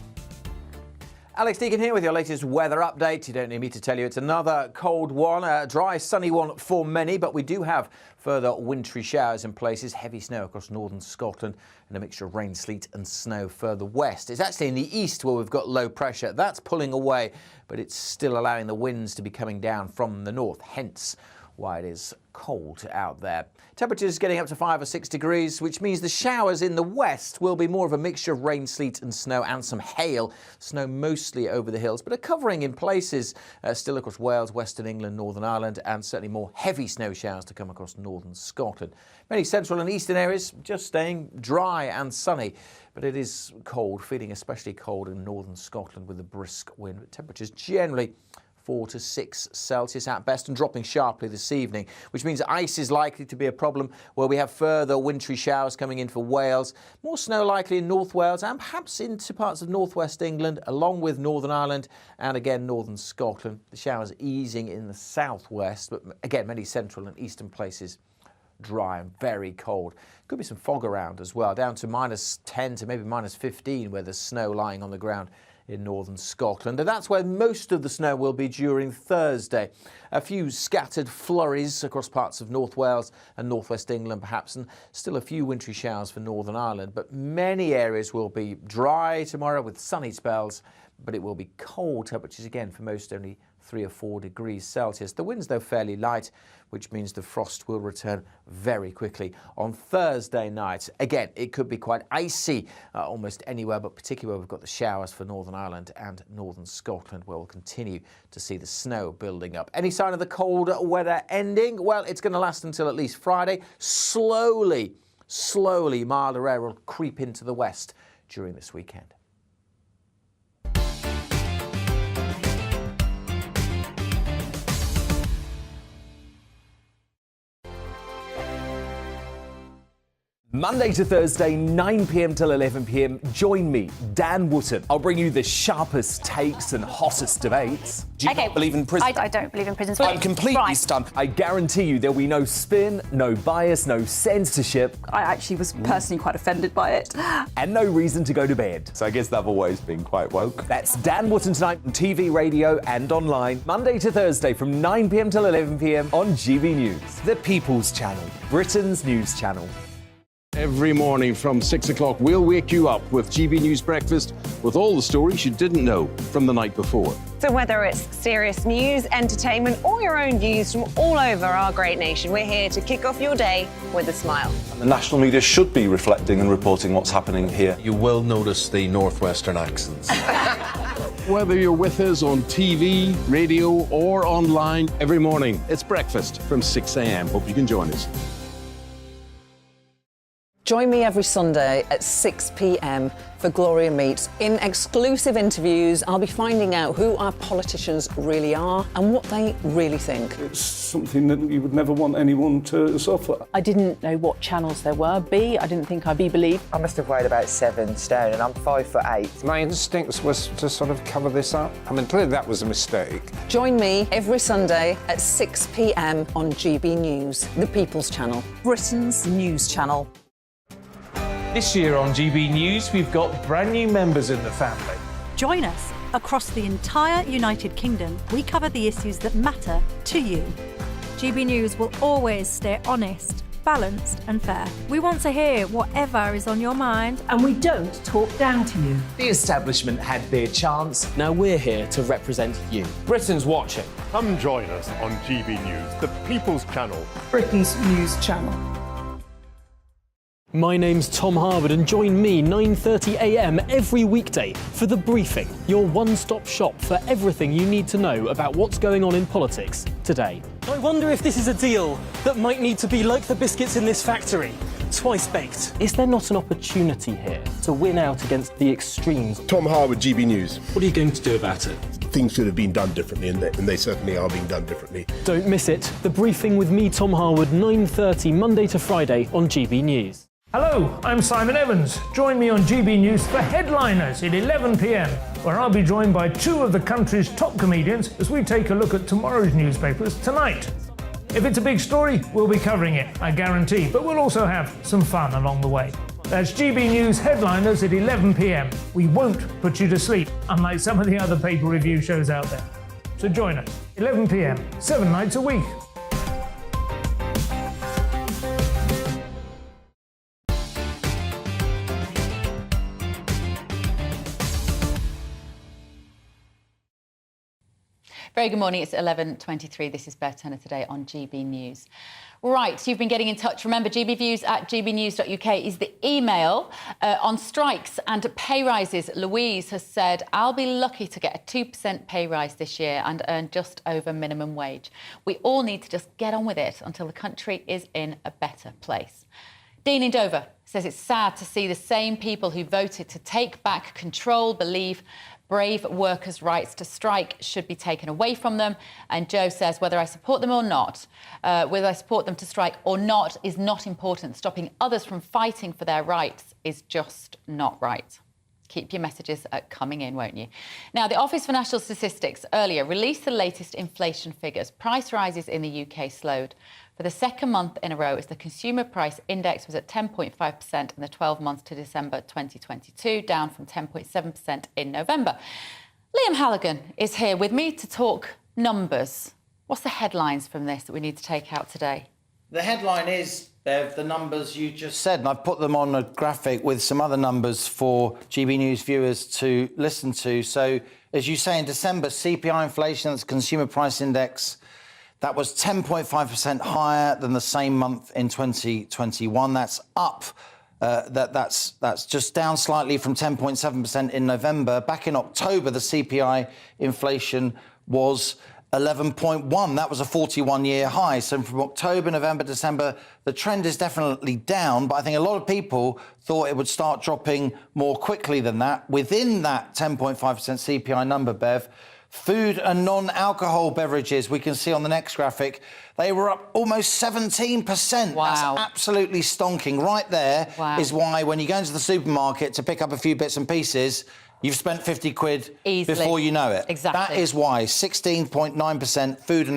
Alex Deacon here with your latest weather update. You don't need me to tell you it's another cold one, a dry, sunny one for many, but we do have further wintry showers in places, heavy snow across northern Scotland and a mixture of rain, sleet and snow further west. It's actually in the east where we've got low pressure. That's pulling away, but it's still allowing the winds to be coming down from the north, hence why it is cold out there. Temperatures getting up to 5 or 6 degrees, which means the showers in the west will be more of a mixture of rain, sleet and snow and some hail. Snow mostly over the hills, but a covering in places still across Wales, Western England, Northern Ireland, and certainly more heavy snow showers to come across northern Scotland. Many central and eastern areas just staying dry and sunny, but it is cold, feeling especially cold in northern Scotland with a brisk wind. Temperatures generally 4 to 6 Celsius at best, and dropping sharply this evening, which means ice is likely to be a problem where we have further wintry showers coming in for Wales. More snow likely in North Wales and perhaps into parts of northwest England, along with Northern Ireland and again northern Scotland. The showers easing in the southwest, but again many central and eastern places dry and very cold. Could be some fog around as well, down to -10 to maybe -15 where there's snow lying on the ground in northern Scotland. And that's where most of the snow will be during Thursday. A few scattered flurries across parts of North Wales and northwest England perhaps, and still a few wintry showers for Northern Ireland. But many areas will be dry tomorrow with sunny spells, but it will be cold. Temperatures again for most only 3 or 4 degrees Celsius. The winds, though, fairly light, which means the frost will return very quickly on Thursday night. Again, it could be quite icy almost anywhere, but particularly where we've got the showers for Northern Ireland and northern Scotland, where we'll continue to see the snow building up. Any sign of the cold weather ending? Well, it's going to last until at least Friday. Slowly, milder air will creep into the west during this weekend. Monday to Thursday, 9 p.m. till 11 p.m. Join me, Dan Wootton. I'll bring you the sharpest takes and hottest debates. Do you not believe in prison? I don't believe in prisons. I'm completely stunned. I guarantee you there'll be no spin, no bias, no censorship. I actually was personally quite offended by it. And no reason to go to bed. So I guess they've always been quite woke. That's Dan Wootton tonight on TV, radio and online. Monday to Thursday from 9 p.m. till 11 p.m. on GB News. The People's Channel, Britain's news channel. Every morning from 6 o'clock, we'll wake you up with GB News Breakfast with all the stories you didn't know from the night before. So whether it's serious news, entertainment, or your own views from all over our great nation, we're here to kick off your day with a smile. And the national media should be reflecting and reporting what's happening here. You will notice the northwestern accents. Whether you're with us on TV, radio, or online, every morning, it's breakfast from 6 a.m. Hope you can join us. Join me every Sunday at 6 p.m. for Gloria Meets. In exclusive interviews, I'll be finding out who our politicians really are and what they really think. It's something that you would never want anyone to suffer. I didn't know what channels there were. I didn't think I'd be believed. I must have weighed about 7 stone and I'm 5'8". My instincts was to sort of cover this up. I mean, clearly that was a mistake. Join me every Sunday at 6 p.m. on GB News, the People's Channel, Britain's news channel. This year on GB News, we've got brand new members in the family. Join us. Across the entire United Kingdom, we cover the issues that matter to you. GB News will always stay honest, balanced and fair. We want to hear whatever is on your mind. And we don't talk down to you. The establishment had their chance. Now we're here to represent you. Britain's watching. Come join us on GB News, the People's Channel, Britain's news channel. My name's Tom Harwood and join me 9:30 a.m. every weekday for The Briefing, your one-stop shop for everything you need to know about what's going on in politics today. I wonder if this is a deal that might need to be like the biscuits in this factory, twice baked. Is there not an opportunity here to win out against the extremes? Tom Harwood, GB News. What are you going to do about it? Things should have been done differently, and they certainly are being done differently. Don't miss it. The Briefing with me, Tom Harwood, 9:30 Monday to Friday on GB News. Hello, I'm Simon Evans. Join me on GB News for Headliners at 11 p.m, where I'll be joined by 2 of the country's top comedians as we take a look at tomorrow's newspapers tonight. If it's a big story, we'll be covering it, I guarantee, but we'll also have some fun along the way. That's GB News Headliners at 11 p.m. We won't put you to sleep, unlike some of the other paper review shows out there. So join us, 11 p.m, 7 nights a week. Very good morning. It's 11:23. This is Bev Turner today on GB News. Right, you've been getting in touch. Remember, gbviews@gbnews.uk is the email. On strikes and pay rises, Louise has said, I'll be lucky to get a 2% pay rise this year and earn just over minimum wage. We all need to just get on with it until the country is in a better place. Dean in Dover says it's sad to see the same people who voted to take back control believe brave workers' rights to strike should be taken away from them. And Joe says whether I support them or not, whether I support them to strike or not is not important. Stopping others from fighting for their rights is just not right. Keep your messages coming in, won't you? Now, the Office for National Statistics earlier released the latest inflation figures. Price rises in the UK slowed for the second month in a row as the consumer price index was at 10.5% in the 12 months to December 2022, down from 10.7% in November. Liam Halligan is here with me to talk numbers. What's the headlines from this that we need to take out today? The headline is, Bev, the numbers you just said, and I've put them on a graphic with some other numbers for GB News viewers to listen to. So, as you say, in December, CPI inflation, that's Consumer Price Index, that was 10.5% higher than the same month in 2021. That's up. That's just down slightly from 10.7% in November. Back in October, the CPI inflation was 11.1. That was a 41-year high. So from October, November, December, the trend is definitely down. But I think a lot of people thought it would start dropping more quickly than that. Within that 10.5% CPI number, Bev, Food and non-alcohol beverages, we can see on the next graphic, they were up almost 17%. Wow. That's absolutely stonking. Right there is why when you go into the supermarket to pick up a few bits and pieces, you've spent 50 quid easily before you know it. Exactly. That is why 16.9% food and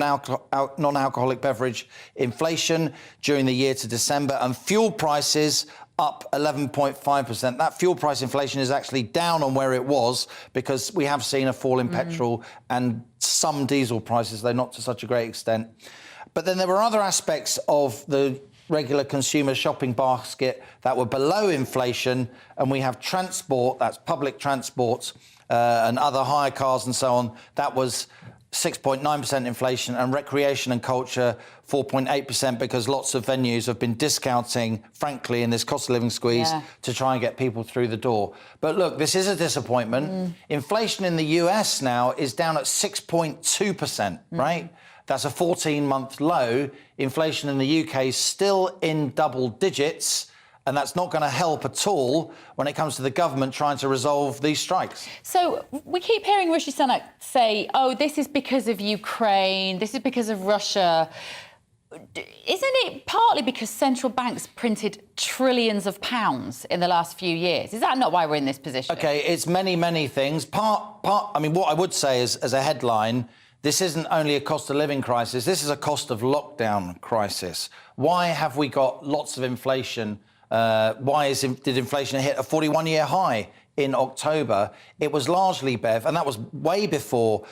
non-alcoholic beverage inflation during the year to December, and fuel prices up 11.5%. That fuel price inflation is actually down on where it was because we have seen a fall in petrol and some diesel prices, though not to such a great extent. But then there were other aspects of the regular consumer shopping basket that were below inflation, and we have transport, that's public transport and other hire cars and so on, that was 6.9% inflation, and recreation and culture 4.8% because lots of venues have been discounting, frankly, in this cost of living squeeze to try and get people through the door. But look, this is a disappointment. Inflation in the US now is down at 6.2%, right? That's a 14-month low. Inflation in the UK is still in double digits, and that's not going to help at all when it comes to the government trying to resolve these strikes. So we keep hearing Rishi Sunak say, oh, this is because of Ukraine, this is because of Russia. Isn't it partly because central banks printed trillions of pounds in the last few years? Is that not why we're in this position? OK, it's many, many things. I mean, what I would say is, as a headline, this isn't only a cost of living crisis, this is a cost of lockdown crisis. Why have we got lots of inflation? Did inflation hit a 41-year high in October? It was largely, Bev, and that was way before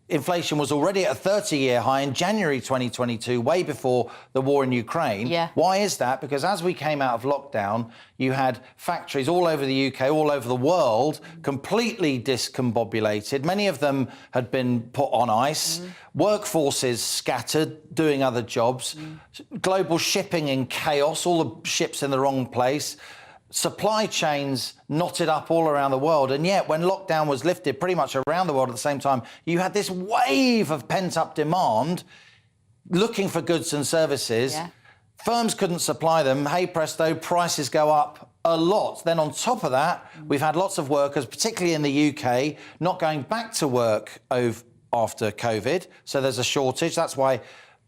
inflation was already at a 30-year high in January 2022, way before the war in Ukraine. Why is that? Because as we came out of lockdown, you had factories all over the UK, all over the world, completely discombobulated. Many of them had been put on ice. Workforces scattered, doing other jobs. Global shipping in chaos, all the ships in the wrong place. Supply chains knotted up all around the world. And yet, when lockdown was lifted pretty much around the world at the same time, you had this wave of pent-up demand looking for goods and services. Firms couldn't supply them. Hey, presto, prices go up a lot. Then on top of that, we've had lots of workers, particularly in the UK, not going back to work after COVID. So there's a shortage. That's why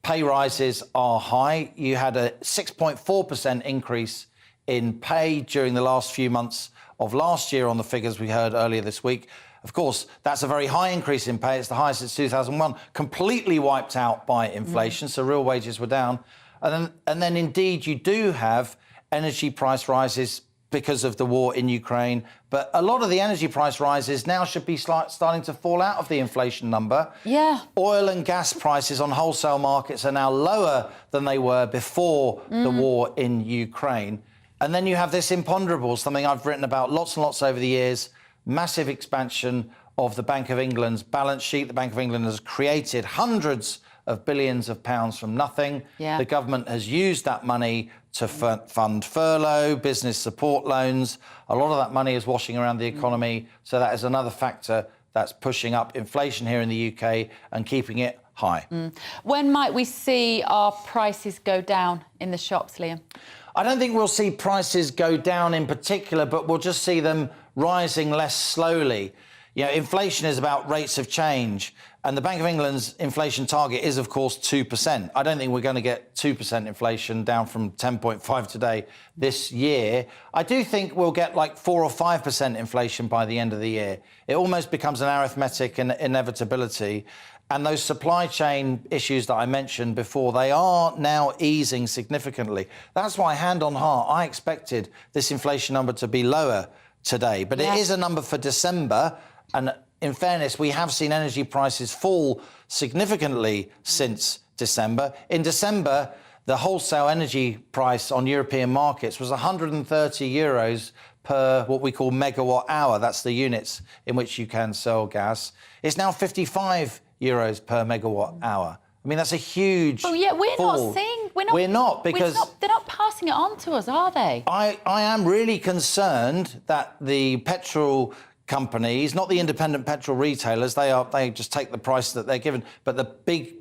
pay rises are high. You had a 6.4% increase in pay during the last few months of last year on the figures we heard earlier this week. Of course, that's a very high increase in pay. It's the highest since 2001, completely wiped out by inflation, so real wages were down. And then indeed, you do have energy price rises because of the war in Ukraine. But a lot of the energy price rises now should be starting to fall out of the inflation number. Oil and gas prices on wholesale markets are now lower than they were before the war in Ukraine. And then you have this imponderable, something I've written about lots and lots over the years, massive expansion of the Bank of England's balance sheet. The Bank of England has created hundreds of billions of pounds from nothing. The government has used that money to fund furlough, business support loans. A lot of that money is washing around the economy. So that is another factor that's pushing up inflation here in the UK and keeping it high. When might we see our prices go down in the shops, Liam? I don't think we'll see prices go down in particular, but we'll just see them rising less slowly. You know, inflation is about rates of change, and the Bank of England's inflation target is, of course, 2%. I don't think we're going to get 2% inflation down from 10.5 today this year. I do think we'll get like 4 or 5% inflation by the end of the year. It almost becomes an arithmetic inevitability. And those supply chain issues that I mentioned before, they are now easing significantly. That's why, hand on heart, I expected this inflation number to be lower today. But it is a number for December. And in fairness, we have seen energy prices fall significantly since December. In December, the wholesale energy price on European markets was 130 euros per what we call megawatt hour. That's the units in which you can sell gas. It's now 55 euros per megawatt hour. I mean, that's a huge we're fall. not seeing... We're not, because... they're not passing it on to us, are they? I am really concerned that the petrol companies, not the independent petrol retailers, they just take the price that they're given, but the big,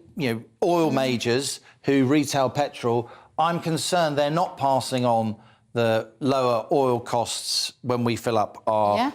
oil majors who retail petrol, I'm concerned they're not passing on the lower oil costs when we fill up our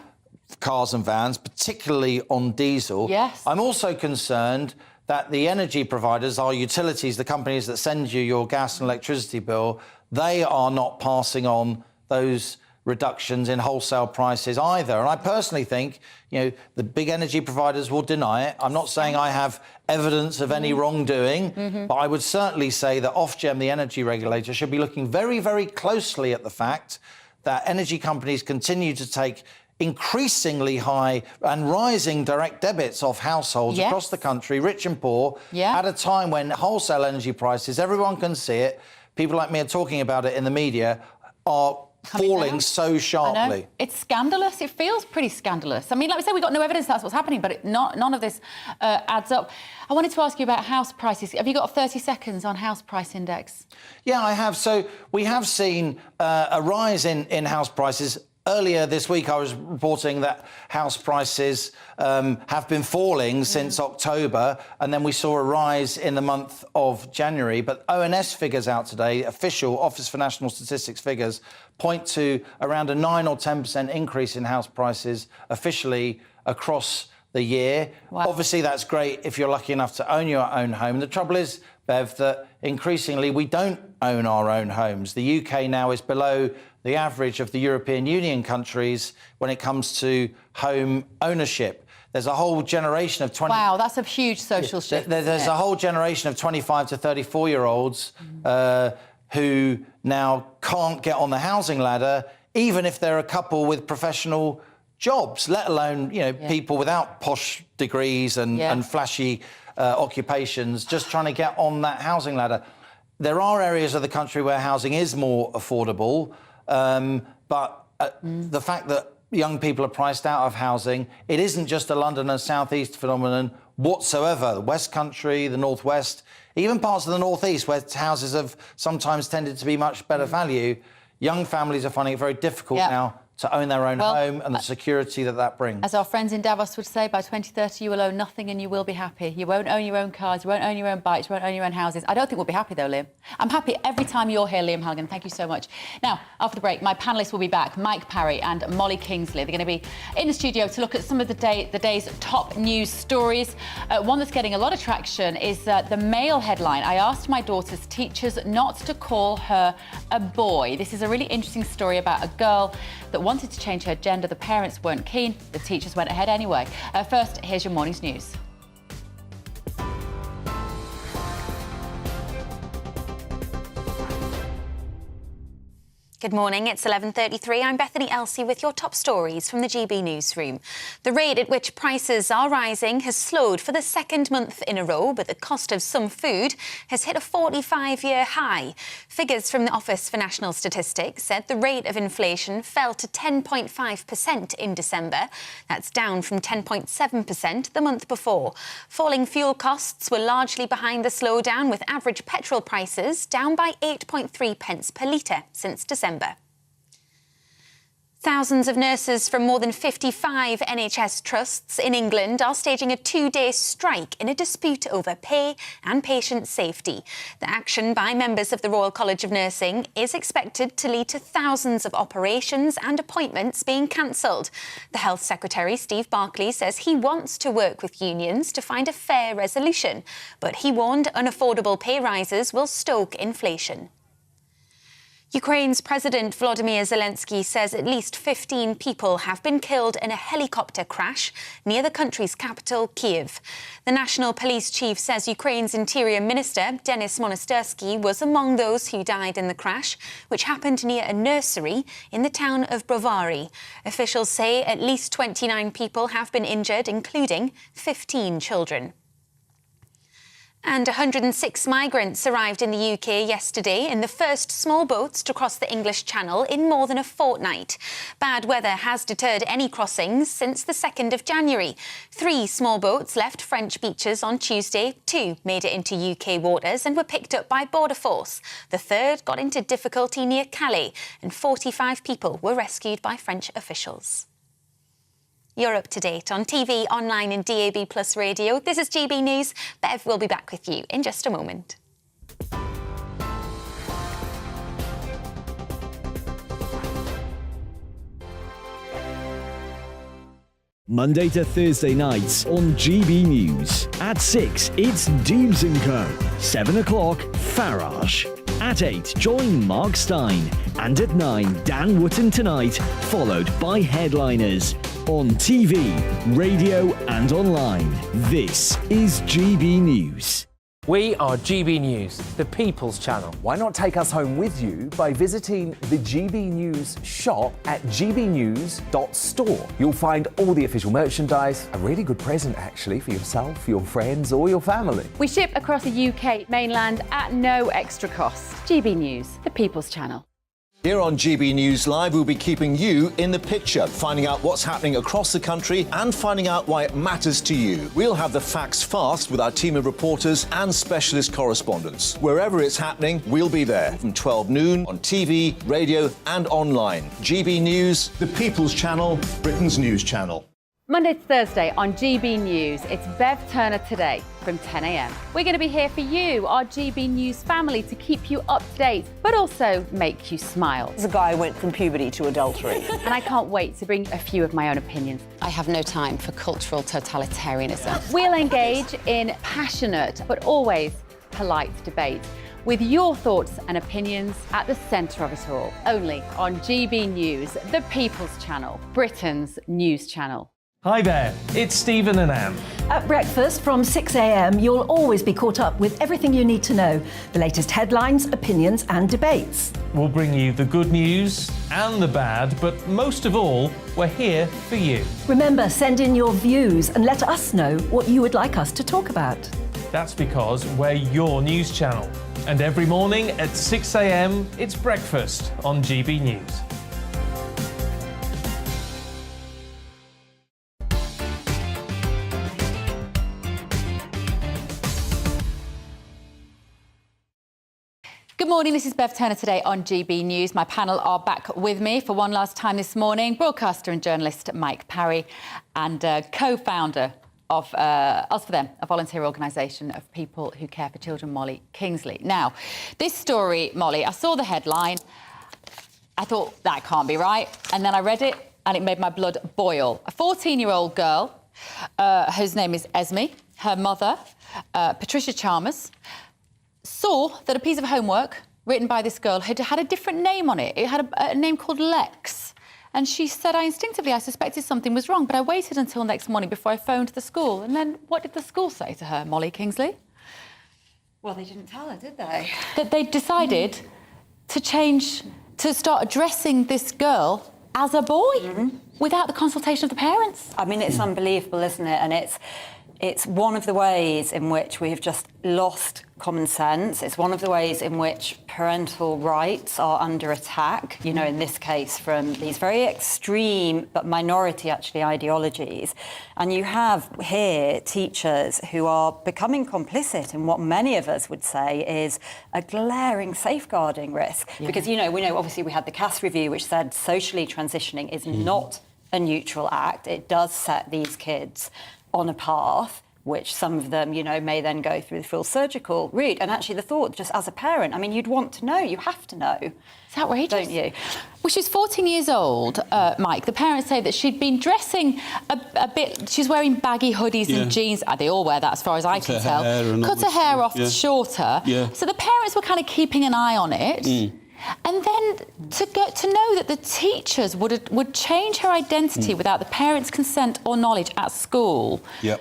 cars and vans, particularly on diesel. Yes. I'm also concerned that the energy providers, our utilities, the companies that send you your gas and electricity bill, they are not passing on those reductions in wholesale prices either. And I personally think, the big energy providers will deny it. I'm not saying I have evidence of any wrongdoing, but I would certainly say that Ofgem, the energy regulator, should be looking very, very closely at the fact that energy companies continue to take increasingly high and rising direct debits off households across the country, rich and poor, at a time when wholesale energy prices, everyone can see it, people like me are talking about it in the media, are falling so sharply. It's scandalous. It feels pretty scandalous. I mean, like we say, we've got no evidence that's what's happening, but none of this adds up. I wanted to ask you about house prices. Have you got 30 seconds on house price index? Yeah, I have. So we have seen a rise in house prices. Earlier this week, I was reporting that house prices have been falling since October, and then we saw a rise in the month of January. But ONS figures out today, official Office for National Statistics figures, point to around a 9 or 10% increase in house prices officially across the year. Wow. Obviously, that's great if you're lucky enough to own your own home. The trouble is, Bev, that increasingly we don't own our own homes. The UK now is below the average of the European Union countries when it comes to home ownership. There's a whole generation of 20... Wow, that's a huge social shift. There's a whole generation of 25 to 34-year-olds who now can't get on the housing ladder, even if they're a couple with professional jobs, let alone, people without posh degrees and flashy occupations, just trying to get on that housing ladder. There are areas of the country where housing is more affordable, but the fact that young people are priced out of housing, it isn't just a London and South East phenomenon whatsoever. The West Country, the North West, even parts of the North East where houses have sometimes tended to be much better value, young families are finding it very difficult now to own their own home and the security that brings. As our friends in Davos would say, by 2030 you will own nothing and you will be happy. You won't own your own cars, you won't own your own bikes, you won't own your own houses. I don't think we'll be happy though, Liam. I'm happy every time you're here, Liam Halligan. Thank you so much. Now, after the break, my panellists will be back, Mike Parry and Molly Kingsley. They're going to be in the studio to look at some of the day's top news stories. One that's getting a lot of traction is the Mail headline. I asked my daughter's teachers not to call her a boy. This is a really interesting story about a girl that wanted to change her gender. The parents weren't keen. The teachers went ahead anyway. First, here's your morning's news. Good morning, it's 11:33. I'm Bethany Elsey with your top stories from the GB newsroom. The rate at which prices are rising has slowed for the second month in a row, but the cost of some food has hit a 45-year high. Figures from the Office for National Statistics said the rate of inflation fell to 10.5% in December. That's down from 10.7% the month before. Falling fuel costs were largely behind the slowdown, with average petrol prices down by 8.3 pence per litre since December. Thousands of nurses from more than 55 NHS trusts in England are staging a 2-day strike in a dispute over pay and patient safety. The action by members of the Royal College of Nursing is expected to lead to thousands of operations and appointments being cancelled. The Health Secretary, Steve Barclay, says he wants to work with unions to find a fair resolution, but he warned unaffordable pay rises will stoke inflation. Ukraine's President Volodymyr Zelensky says at least 15 people have been killed in a helicopter crash near the country's capital, Kyiv. The National Police Chief says Ukraine's Interior Minister, Denis Monastyrsky, was among those who died in the crash, which happened near a nursery in the town of Brovary. Officials say at least 29 people have been injured, including 15 children. And 106 migrants arrived in the UK yesterday in the first small boats to cross the English Channel in more than a fortnight. Bad weather has deterred any crossings since the 2nd of January. 3 small boats left French beaches on Tuesday. 2 made it into UK waters and were picked up by Border Force. The 3rd got into difficulty near Calais, and 45 people were rescued by French officials. You're up to date on TV, online and DAB+ radio. This is GB News. Bev will be back with you in just a moment. Monday to Thursday nights on GB News. At 6, it's Deems & Co. 7 o'clock, Farage. At 8, join Mark Stein. And at 9, Dan Wootton Tonight, followed by Headliners. On TV, radio and online. This is GB News. We are GB News, the People's Channel. Why not take us home with you by visiting the GB News shop at gbnews.store. You'll find all the official merchandise, a really good present actually for yourself, your friends or your family. We ship across the UK mainland at no extra cost. GB News, the People's Channel. Here on GB News Live, we'll be keeping you in the picture, finding out what's happening across the country and finding out why it matters to you. We'll have the facts fast with our team of reporters and specialist correspondents. Wherever it's happening, we'll be there from 12 noon on TV, radio and online. GB News, the People's Channel, Britain's news channel. Monday to Thursday on GB News, it's Bev Turner today from 10 a.m. We're going to be here for you, our GB News family, to keep you up to date, but also make you smile. There's a guy who went from puberty to adultery. And I can't wait to bring a few of my own opinions. I have no time for cultural totalitarianism. We'll engage in passionate, but always polite debate, with your thoughts and opinions at the centre of it all. Only on GB News, the People's Channel, Britain's news channel. Hi there, it's Stephen and Anne. At breakfast from 6 a.m, you'll always be caught up with everything you need to know, the latest headlines, opinions and debates. We'll bring you the good news and the bad, but most of all, we're here for you. Remember, send in your views and let us know what you would like us to talk about. That's because we're your news channel. And every morning at 6 a.m, it's breakfast on GB News. Good morning, this is Bev Turner today on GB News. My panel are back with me for one last time this morning. Broadcaster and journalist Mike Parry and co-founder of Us For Them, a volunteer organisation of people who care for children, Molly Kingsley. Now, this story, Molly, I saw the headline. I thought, that can't be right. And then I read it and it made my blood boil. A 14-year-old girl, whose name is Esme, her mother, Patricia Chalmers, saw that a piece of homework written by this girl had a different name on it. It had a name called Lex. And she said, I suspected something was wrong, but I waited until next morning before I phoned the school. And then what did the school say to her, Molly Kingsley? Well, they didn't tell her, did they? That they decided to start addressing this girl as a boy without the consultation of the parents. I mean, it's unbelievable, isn't it? And it's one of the ways in which we have just lost common sense. It's one of the ways in which parental rights are under attack, you know, in this case from these very extreme but minority actually ideologies. And you have here teachers who are becoming complicit in what many of us would say is a glaring safeguarding risk. Yeah. Because, you know, we know obviously we had the Cass review which said socially transitioning is not a neutral act. It does set these kids on a path which some of them, you know, may then go through the full surgical route. And actually the thought, just as a parent, I mean, you'd want to know, you have to know. It's outrageous. Don't you? Well, she's 14 years old, Mike. The parents say that she'd been dressing a bit, she's wearing baggy hoodies and jeans. They all wear that as far as I can tell. Cut her hair off shorter. Yeah. So the parents were kind of keeping an eye on it. And then to get to know that the teachers would change her identity without the parents' consent or knowledge at school. Yep.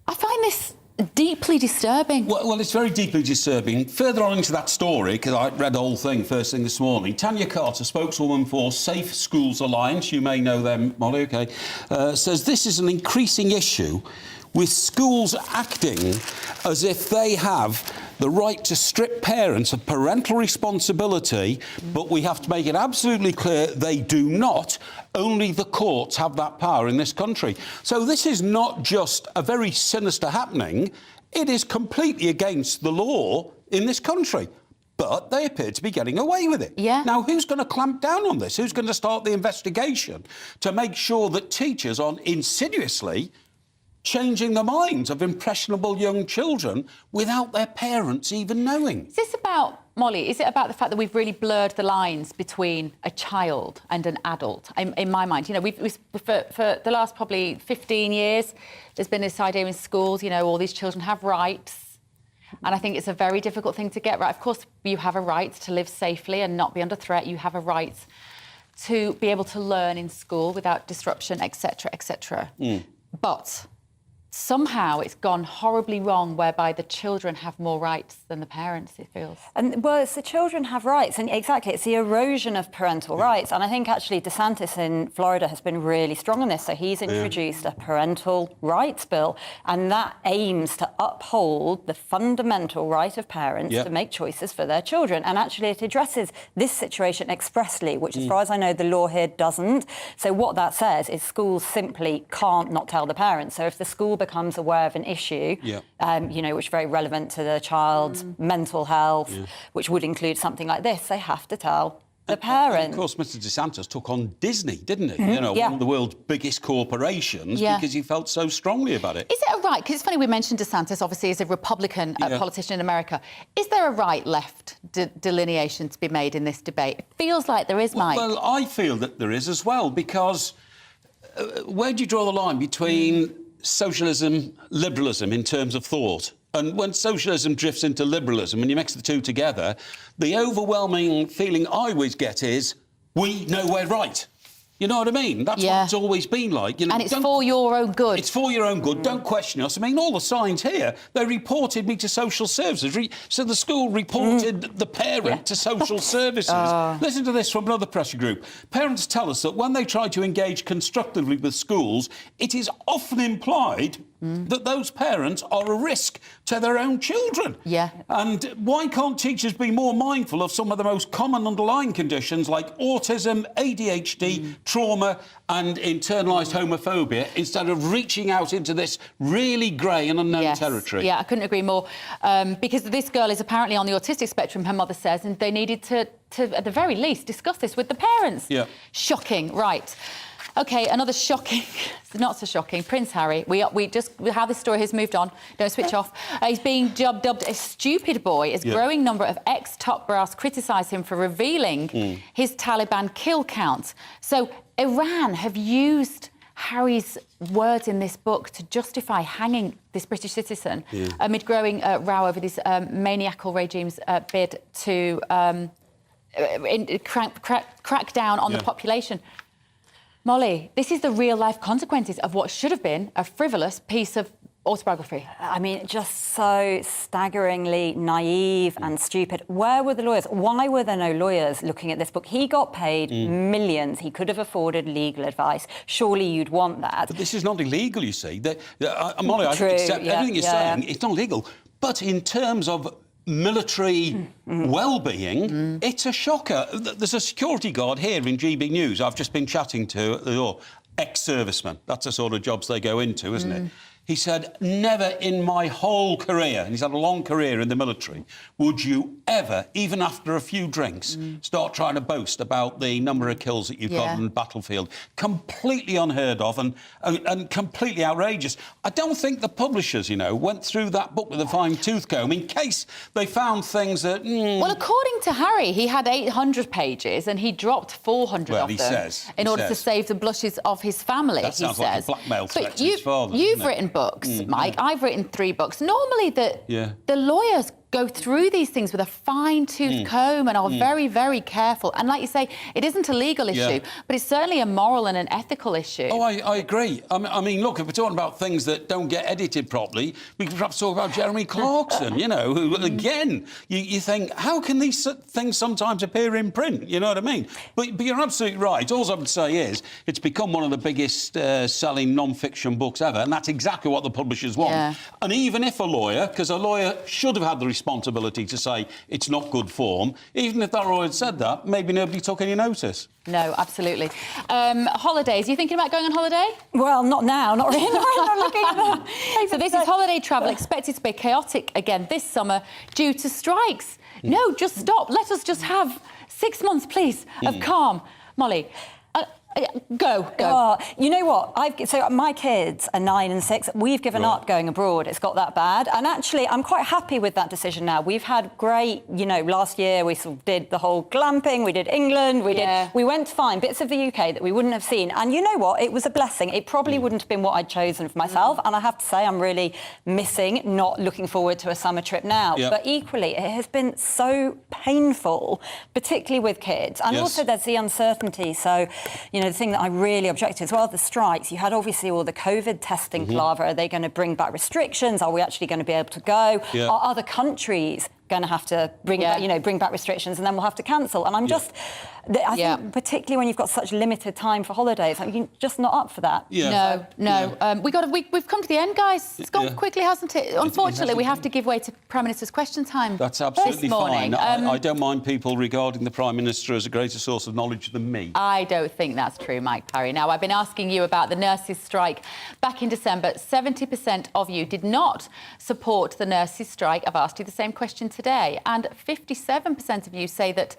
I find this deeply disturbing. Well, it's very deeply disturbing. Further on into that story, because I read the whole thing first thing this morning, Tanya Carter, spokeswoman for Safe Schools Alliance, you may know them, Molly, OK, says this is an increasing issue with schools acting as if they have the right to strip parents of parental responsibility, but we have to make it absolutely clear they do not. Only the courts have that power in this country. So this is not just a very sinister happening, it is completely against the law in this country. But they appear to be getting away with it. Yeah. Now, who's going to clamp down on this? Who's going to start the investigation to make sure that teachers aren't insidiously changing the minds of impressionable young children without their parents even knowing? Is this about Molly, is it about the fact that we've really blurred the lines between a child and an adult? In my mind, you know, for the last probably 15 years, there's been this idea in schools, you know, all these children have rights. And I think it's a very difficult thing to get right. Of course, you have a right to live safely and not be under threat. You have a right to be able to learn in school without disruption, etc., etc. But somehow it's gone horribly wrong, whereby the children have more rights than the parents, it feels. And, well, it's the children have rights, and exactly, it's the erosion of parental rights. And I think, actually, DeSantis in Florida has been really strong on this. So he's introduced a parental rights bill, and that aims to uphold the fundamental right of parents to make choices for their children. And actually, it addresses this situation expressly, which, as far as I know, the law here doesn't. So what that says is schools simply can't not tell the parents. So if the school becomes aware of an issue, you know, which is very relevant to the child's mental health, which would include something like this, they have to tell the parent. Of course, Mr. DeSantis took on Disney, didn't he? You know, one of the world's biggest corporations, because he felt so strongly about it. Is it a right? Because it's funny, we mentioned DeSantis, obviously, as a Republican politician in America. Is there a right-left delineation to be made in this debate? It feels like there is, Mike. Well, I feel that there is as well, because where do you draw the line between socialism, liberalism in terms of thought? And when socialism drifts into liberalism and you mix the two together, the overwhelming feeling I always get is, we know we're right. You know what I mean? That's what it's always been like. You know, and it's for your own good. It's for your own good. Don't question us. I mean, all the signs here, they reported me to social services. So the school reported the parent to social services. Listen to this from another pressure group. Parents tell us that when they try to engage constructively with schools, it is often implied that those parents are a risk to their own children. And why can't teachers be more mindful of some of the most common underlying conditions like autism, ADHD, trauma and internalised homophobia, instead of reaching out into this really grey and unknown territory? Yeah, I couldn't agree more. Because this girl is apparently on the autistic spectrum, her mother says, and they needed to at the very least, discuss this with the parents. Shocking, right. OK, another shocking, not so shocking, Prince Harry. How this story has moved on. Don't switch off. He's being dubbed a stupid boy as growing number of ex-top brass criticise him for revealing his Taliban kill count. So Iran have used Harry's words in this book to justify hanging this British citizen amid growing row over this maniacal regime's bid to crack down on the population. Molly, this is the real-life consequences of what should have been a frivolous piece of autobiography. I mean, just so staggeringly naive and stupid. Where were the lawyers? Why were there no lawyers looking at this book? He got paid millions. He could have afforded legal advice. Surely you'd want that. But this is not illegal, you see. Molly, I accept everything you're saying. It's not illegal. But in terms of military well-being, it's a shocker. There's a security guard here in GB News I've just been chatting to at the door. Ex-serviceman. That's the sort of jobs they go into, isn't it? He said, never in my whole career, and he's had a long career in the military, would you ever, even after a few drinks, start trying to boast about the number of kills that you've got on the battlefield. Completely unheard of and completely outrageous. I don't think the publishers, you know, went through that book with a fine-tooth comb in case they found things that... Well, according to Harry, he had 800 pages and he dropped 400 of them in order to save the blushes of his family, that sounds like a blackmail threat to his father. You've written books, Mike. I've written 3 books. Normally, the lawyers go through these things with a fine-tooth comb and are very, very careful. And like you say, it isn't a legal issue, but it's certainly a moral and an ethical issue. Oh, I agree. I mean, look, if we're talking about things that don't get edited properly, we could perhaps talk about Jeremy Clarkson, you know, who, again, you think, how can these things sometimes appear in print? You know what I mean? But you're absolutely right. All I would say is it's become one of the biggest selling non-fiction books ever, and that's exactly what the publishers want. And even if a lawyer, because a lawyer should have had the responsibility to say it's not good form, even if that lawyer had said that, maybe nobody took any notice. No, absolutely. Holidays. Are you thinking about going on holiday? Well, not now, not really. Not looking at them. So this is holiday travel expected to be chaotic again this summer due to strikes. No, just stop. Let us just have 6 months, please, of calm. Molly, Go. Oh, you know what? So my kids are 9 and 6. We've given up going abroad. It's got that bad. And actually, I'm quite happy with that decision now. We've had great, last year we sort of did the whole glamping. We did England. We went to find bits of the UK that we wouldn't have seen. And you know what? It was a blessing. It probably wouldn't have been what I'd chosen for myself. And I have to say, I'm really missing not looking forward to a summer trip now. Yep. But equally, it has been so painful, particularly with kids. And also there's the uncertainty. So, the thing that I really object to as well, the strikes. You had obviously all the COVID testing palaver. Are they going to bring back restrictions? Are we actually going to be able to go? Yeah. Are other countries going to have to bring back restrictions, and then we'll have to cancel? And I'm just, I think particularly when you've got such limited time for holidays, you're just not up for that. Yeah. No. We've come to the end, guys. It's gone quickly, hasn't it? Unfortunately, we have to give way to Prime Minister's question time. That's absolutely this morning. fine. I don't mind people regarding the Prime Minister as a greater source of knowledge than me. I don't think that's true, Mike Parry. Now, I've been asking you about the nurses' strike back in December. 70% of you did not support the nurses' strike. I've asked you the same question today, and 57% of you say that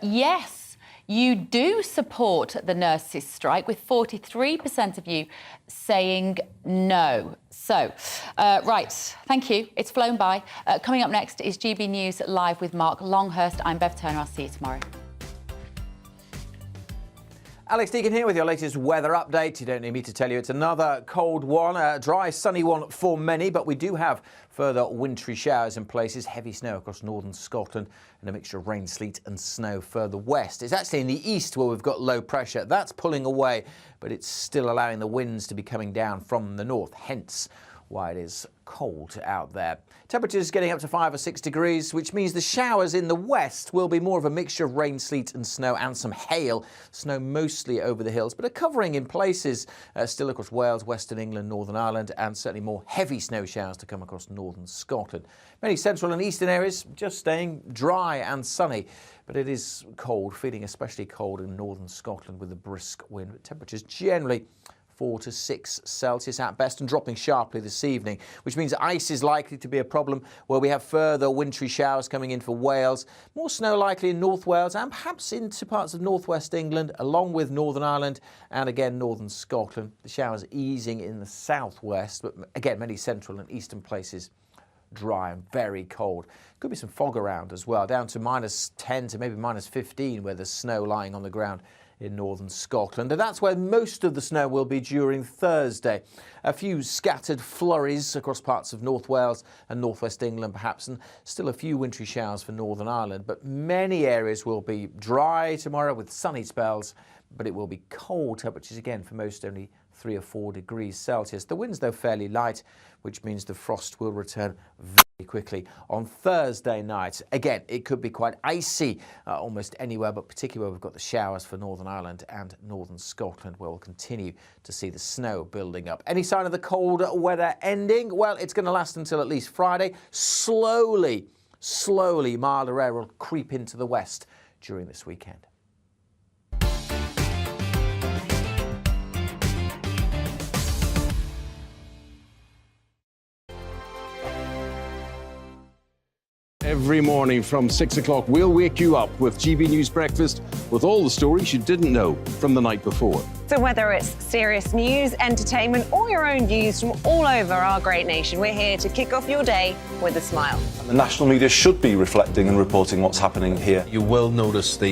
yes, you do support the nurses' strike, with 43% of you saying no. So, right, thank you. It's flown by. Coming up next is GB News Live with Mark Longhurst. I'm Bev Turner. I'll see you tomorrow. Alex Deacon here with your latest weather update. You don't need me to tell you it's another cold one, a dry, sunny one for many, but we do have further wintry showers in places, heavy snow across northern Scotland and a mixture of rain, sleet and snow further west. It's actually in the east where we've got low pressure. That's pulling away, but it's still allowing the winds to be coming down from the north, hence why it is cold out there. Temperatures getting up to 5 or 6 degrees, which means the showers in the west will be more of a mixture of rain, sleet and snow and some hail. Snow mostly over the hills, but a covering in places still across Wales, Western England, Northern Ireland, and certainly more heavy snow showers to come across northern Scotland. Many central and eastern areas just staying dry and sunny, but it is cold, feeling especially cold in northern Scotland with a brisk wind. Temperatures generally 4 to 6 Celsius at best, and dropping sharply this evening, which means ice is likely to be a problem where we have further wintry showers coming in for Wales, more snow likely in North Wales and perhaps into parts of northwest England, along with Northern Ireland and again northern Scotland. The showers easing in the southwest, but again many central and eastern places dry and very cold. Could be some fog around as well, down to minus 10 to maybe minus 15 where there's snow lying on the ground in northern Scotland, and that's where most of the snow will be during Thursday. A few scattered flurries across parts of North Wales and northwest England perhaps, and still a few wintry showers for Northern Ireland, but many areas will be dry tomorrow with sunny spells, but it will be cold. Temperatures again for most only 3 or 4 degrees Celsius. The winds though fairly light, which means the frost will return very quickly on Thursday night. Again, it could be quite icy almost anywhere, but particularly where we've got the showers for Northern Ireland and northern Scotland, where we'll continue to see the snow building up. Any sign of the cold weather ending? Well, it's going to last until at least Friday. Slowly, milder air will creep into the west during this weekend. Every morning from 6 o'clock, we'll wake you up with GB News Breakfast with all the stories you didn't know from the night before. So whether it's serious news, entertainment, or your own views from all over our great nation, we're here to kick off your day with a smile. The national media should be reflecting and reporting what's happening here. You will notice the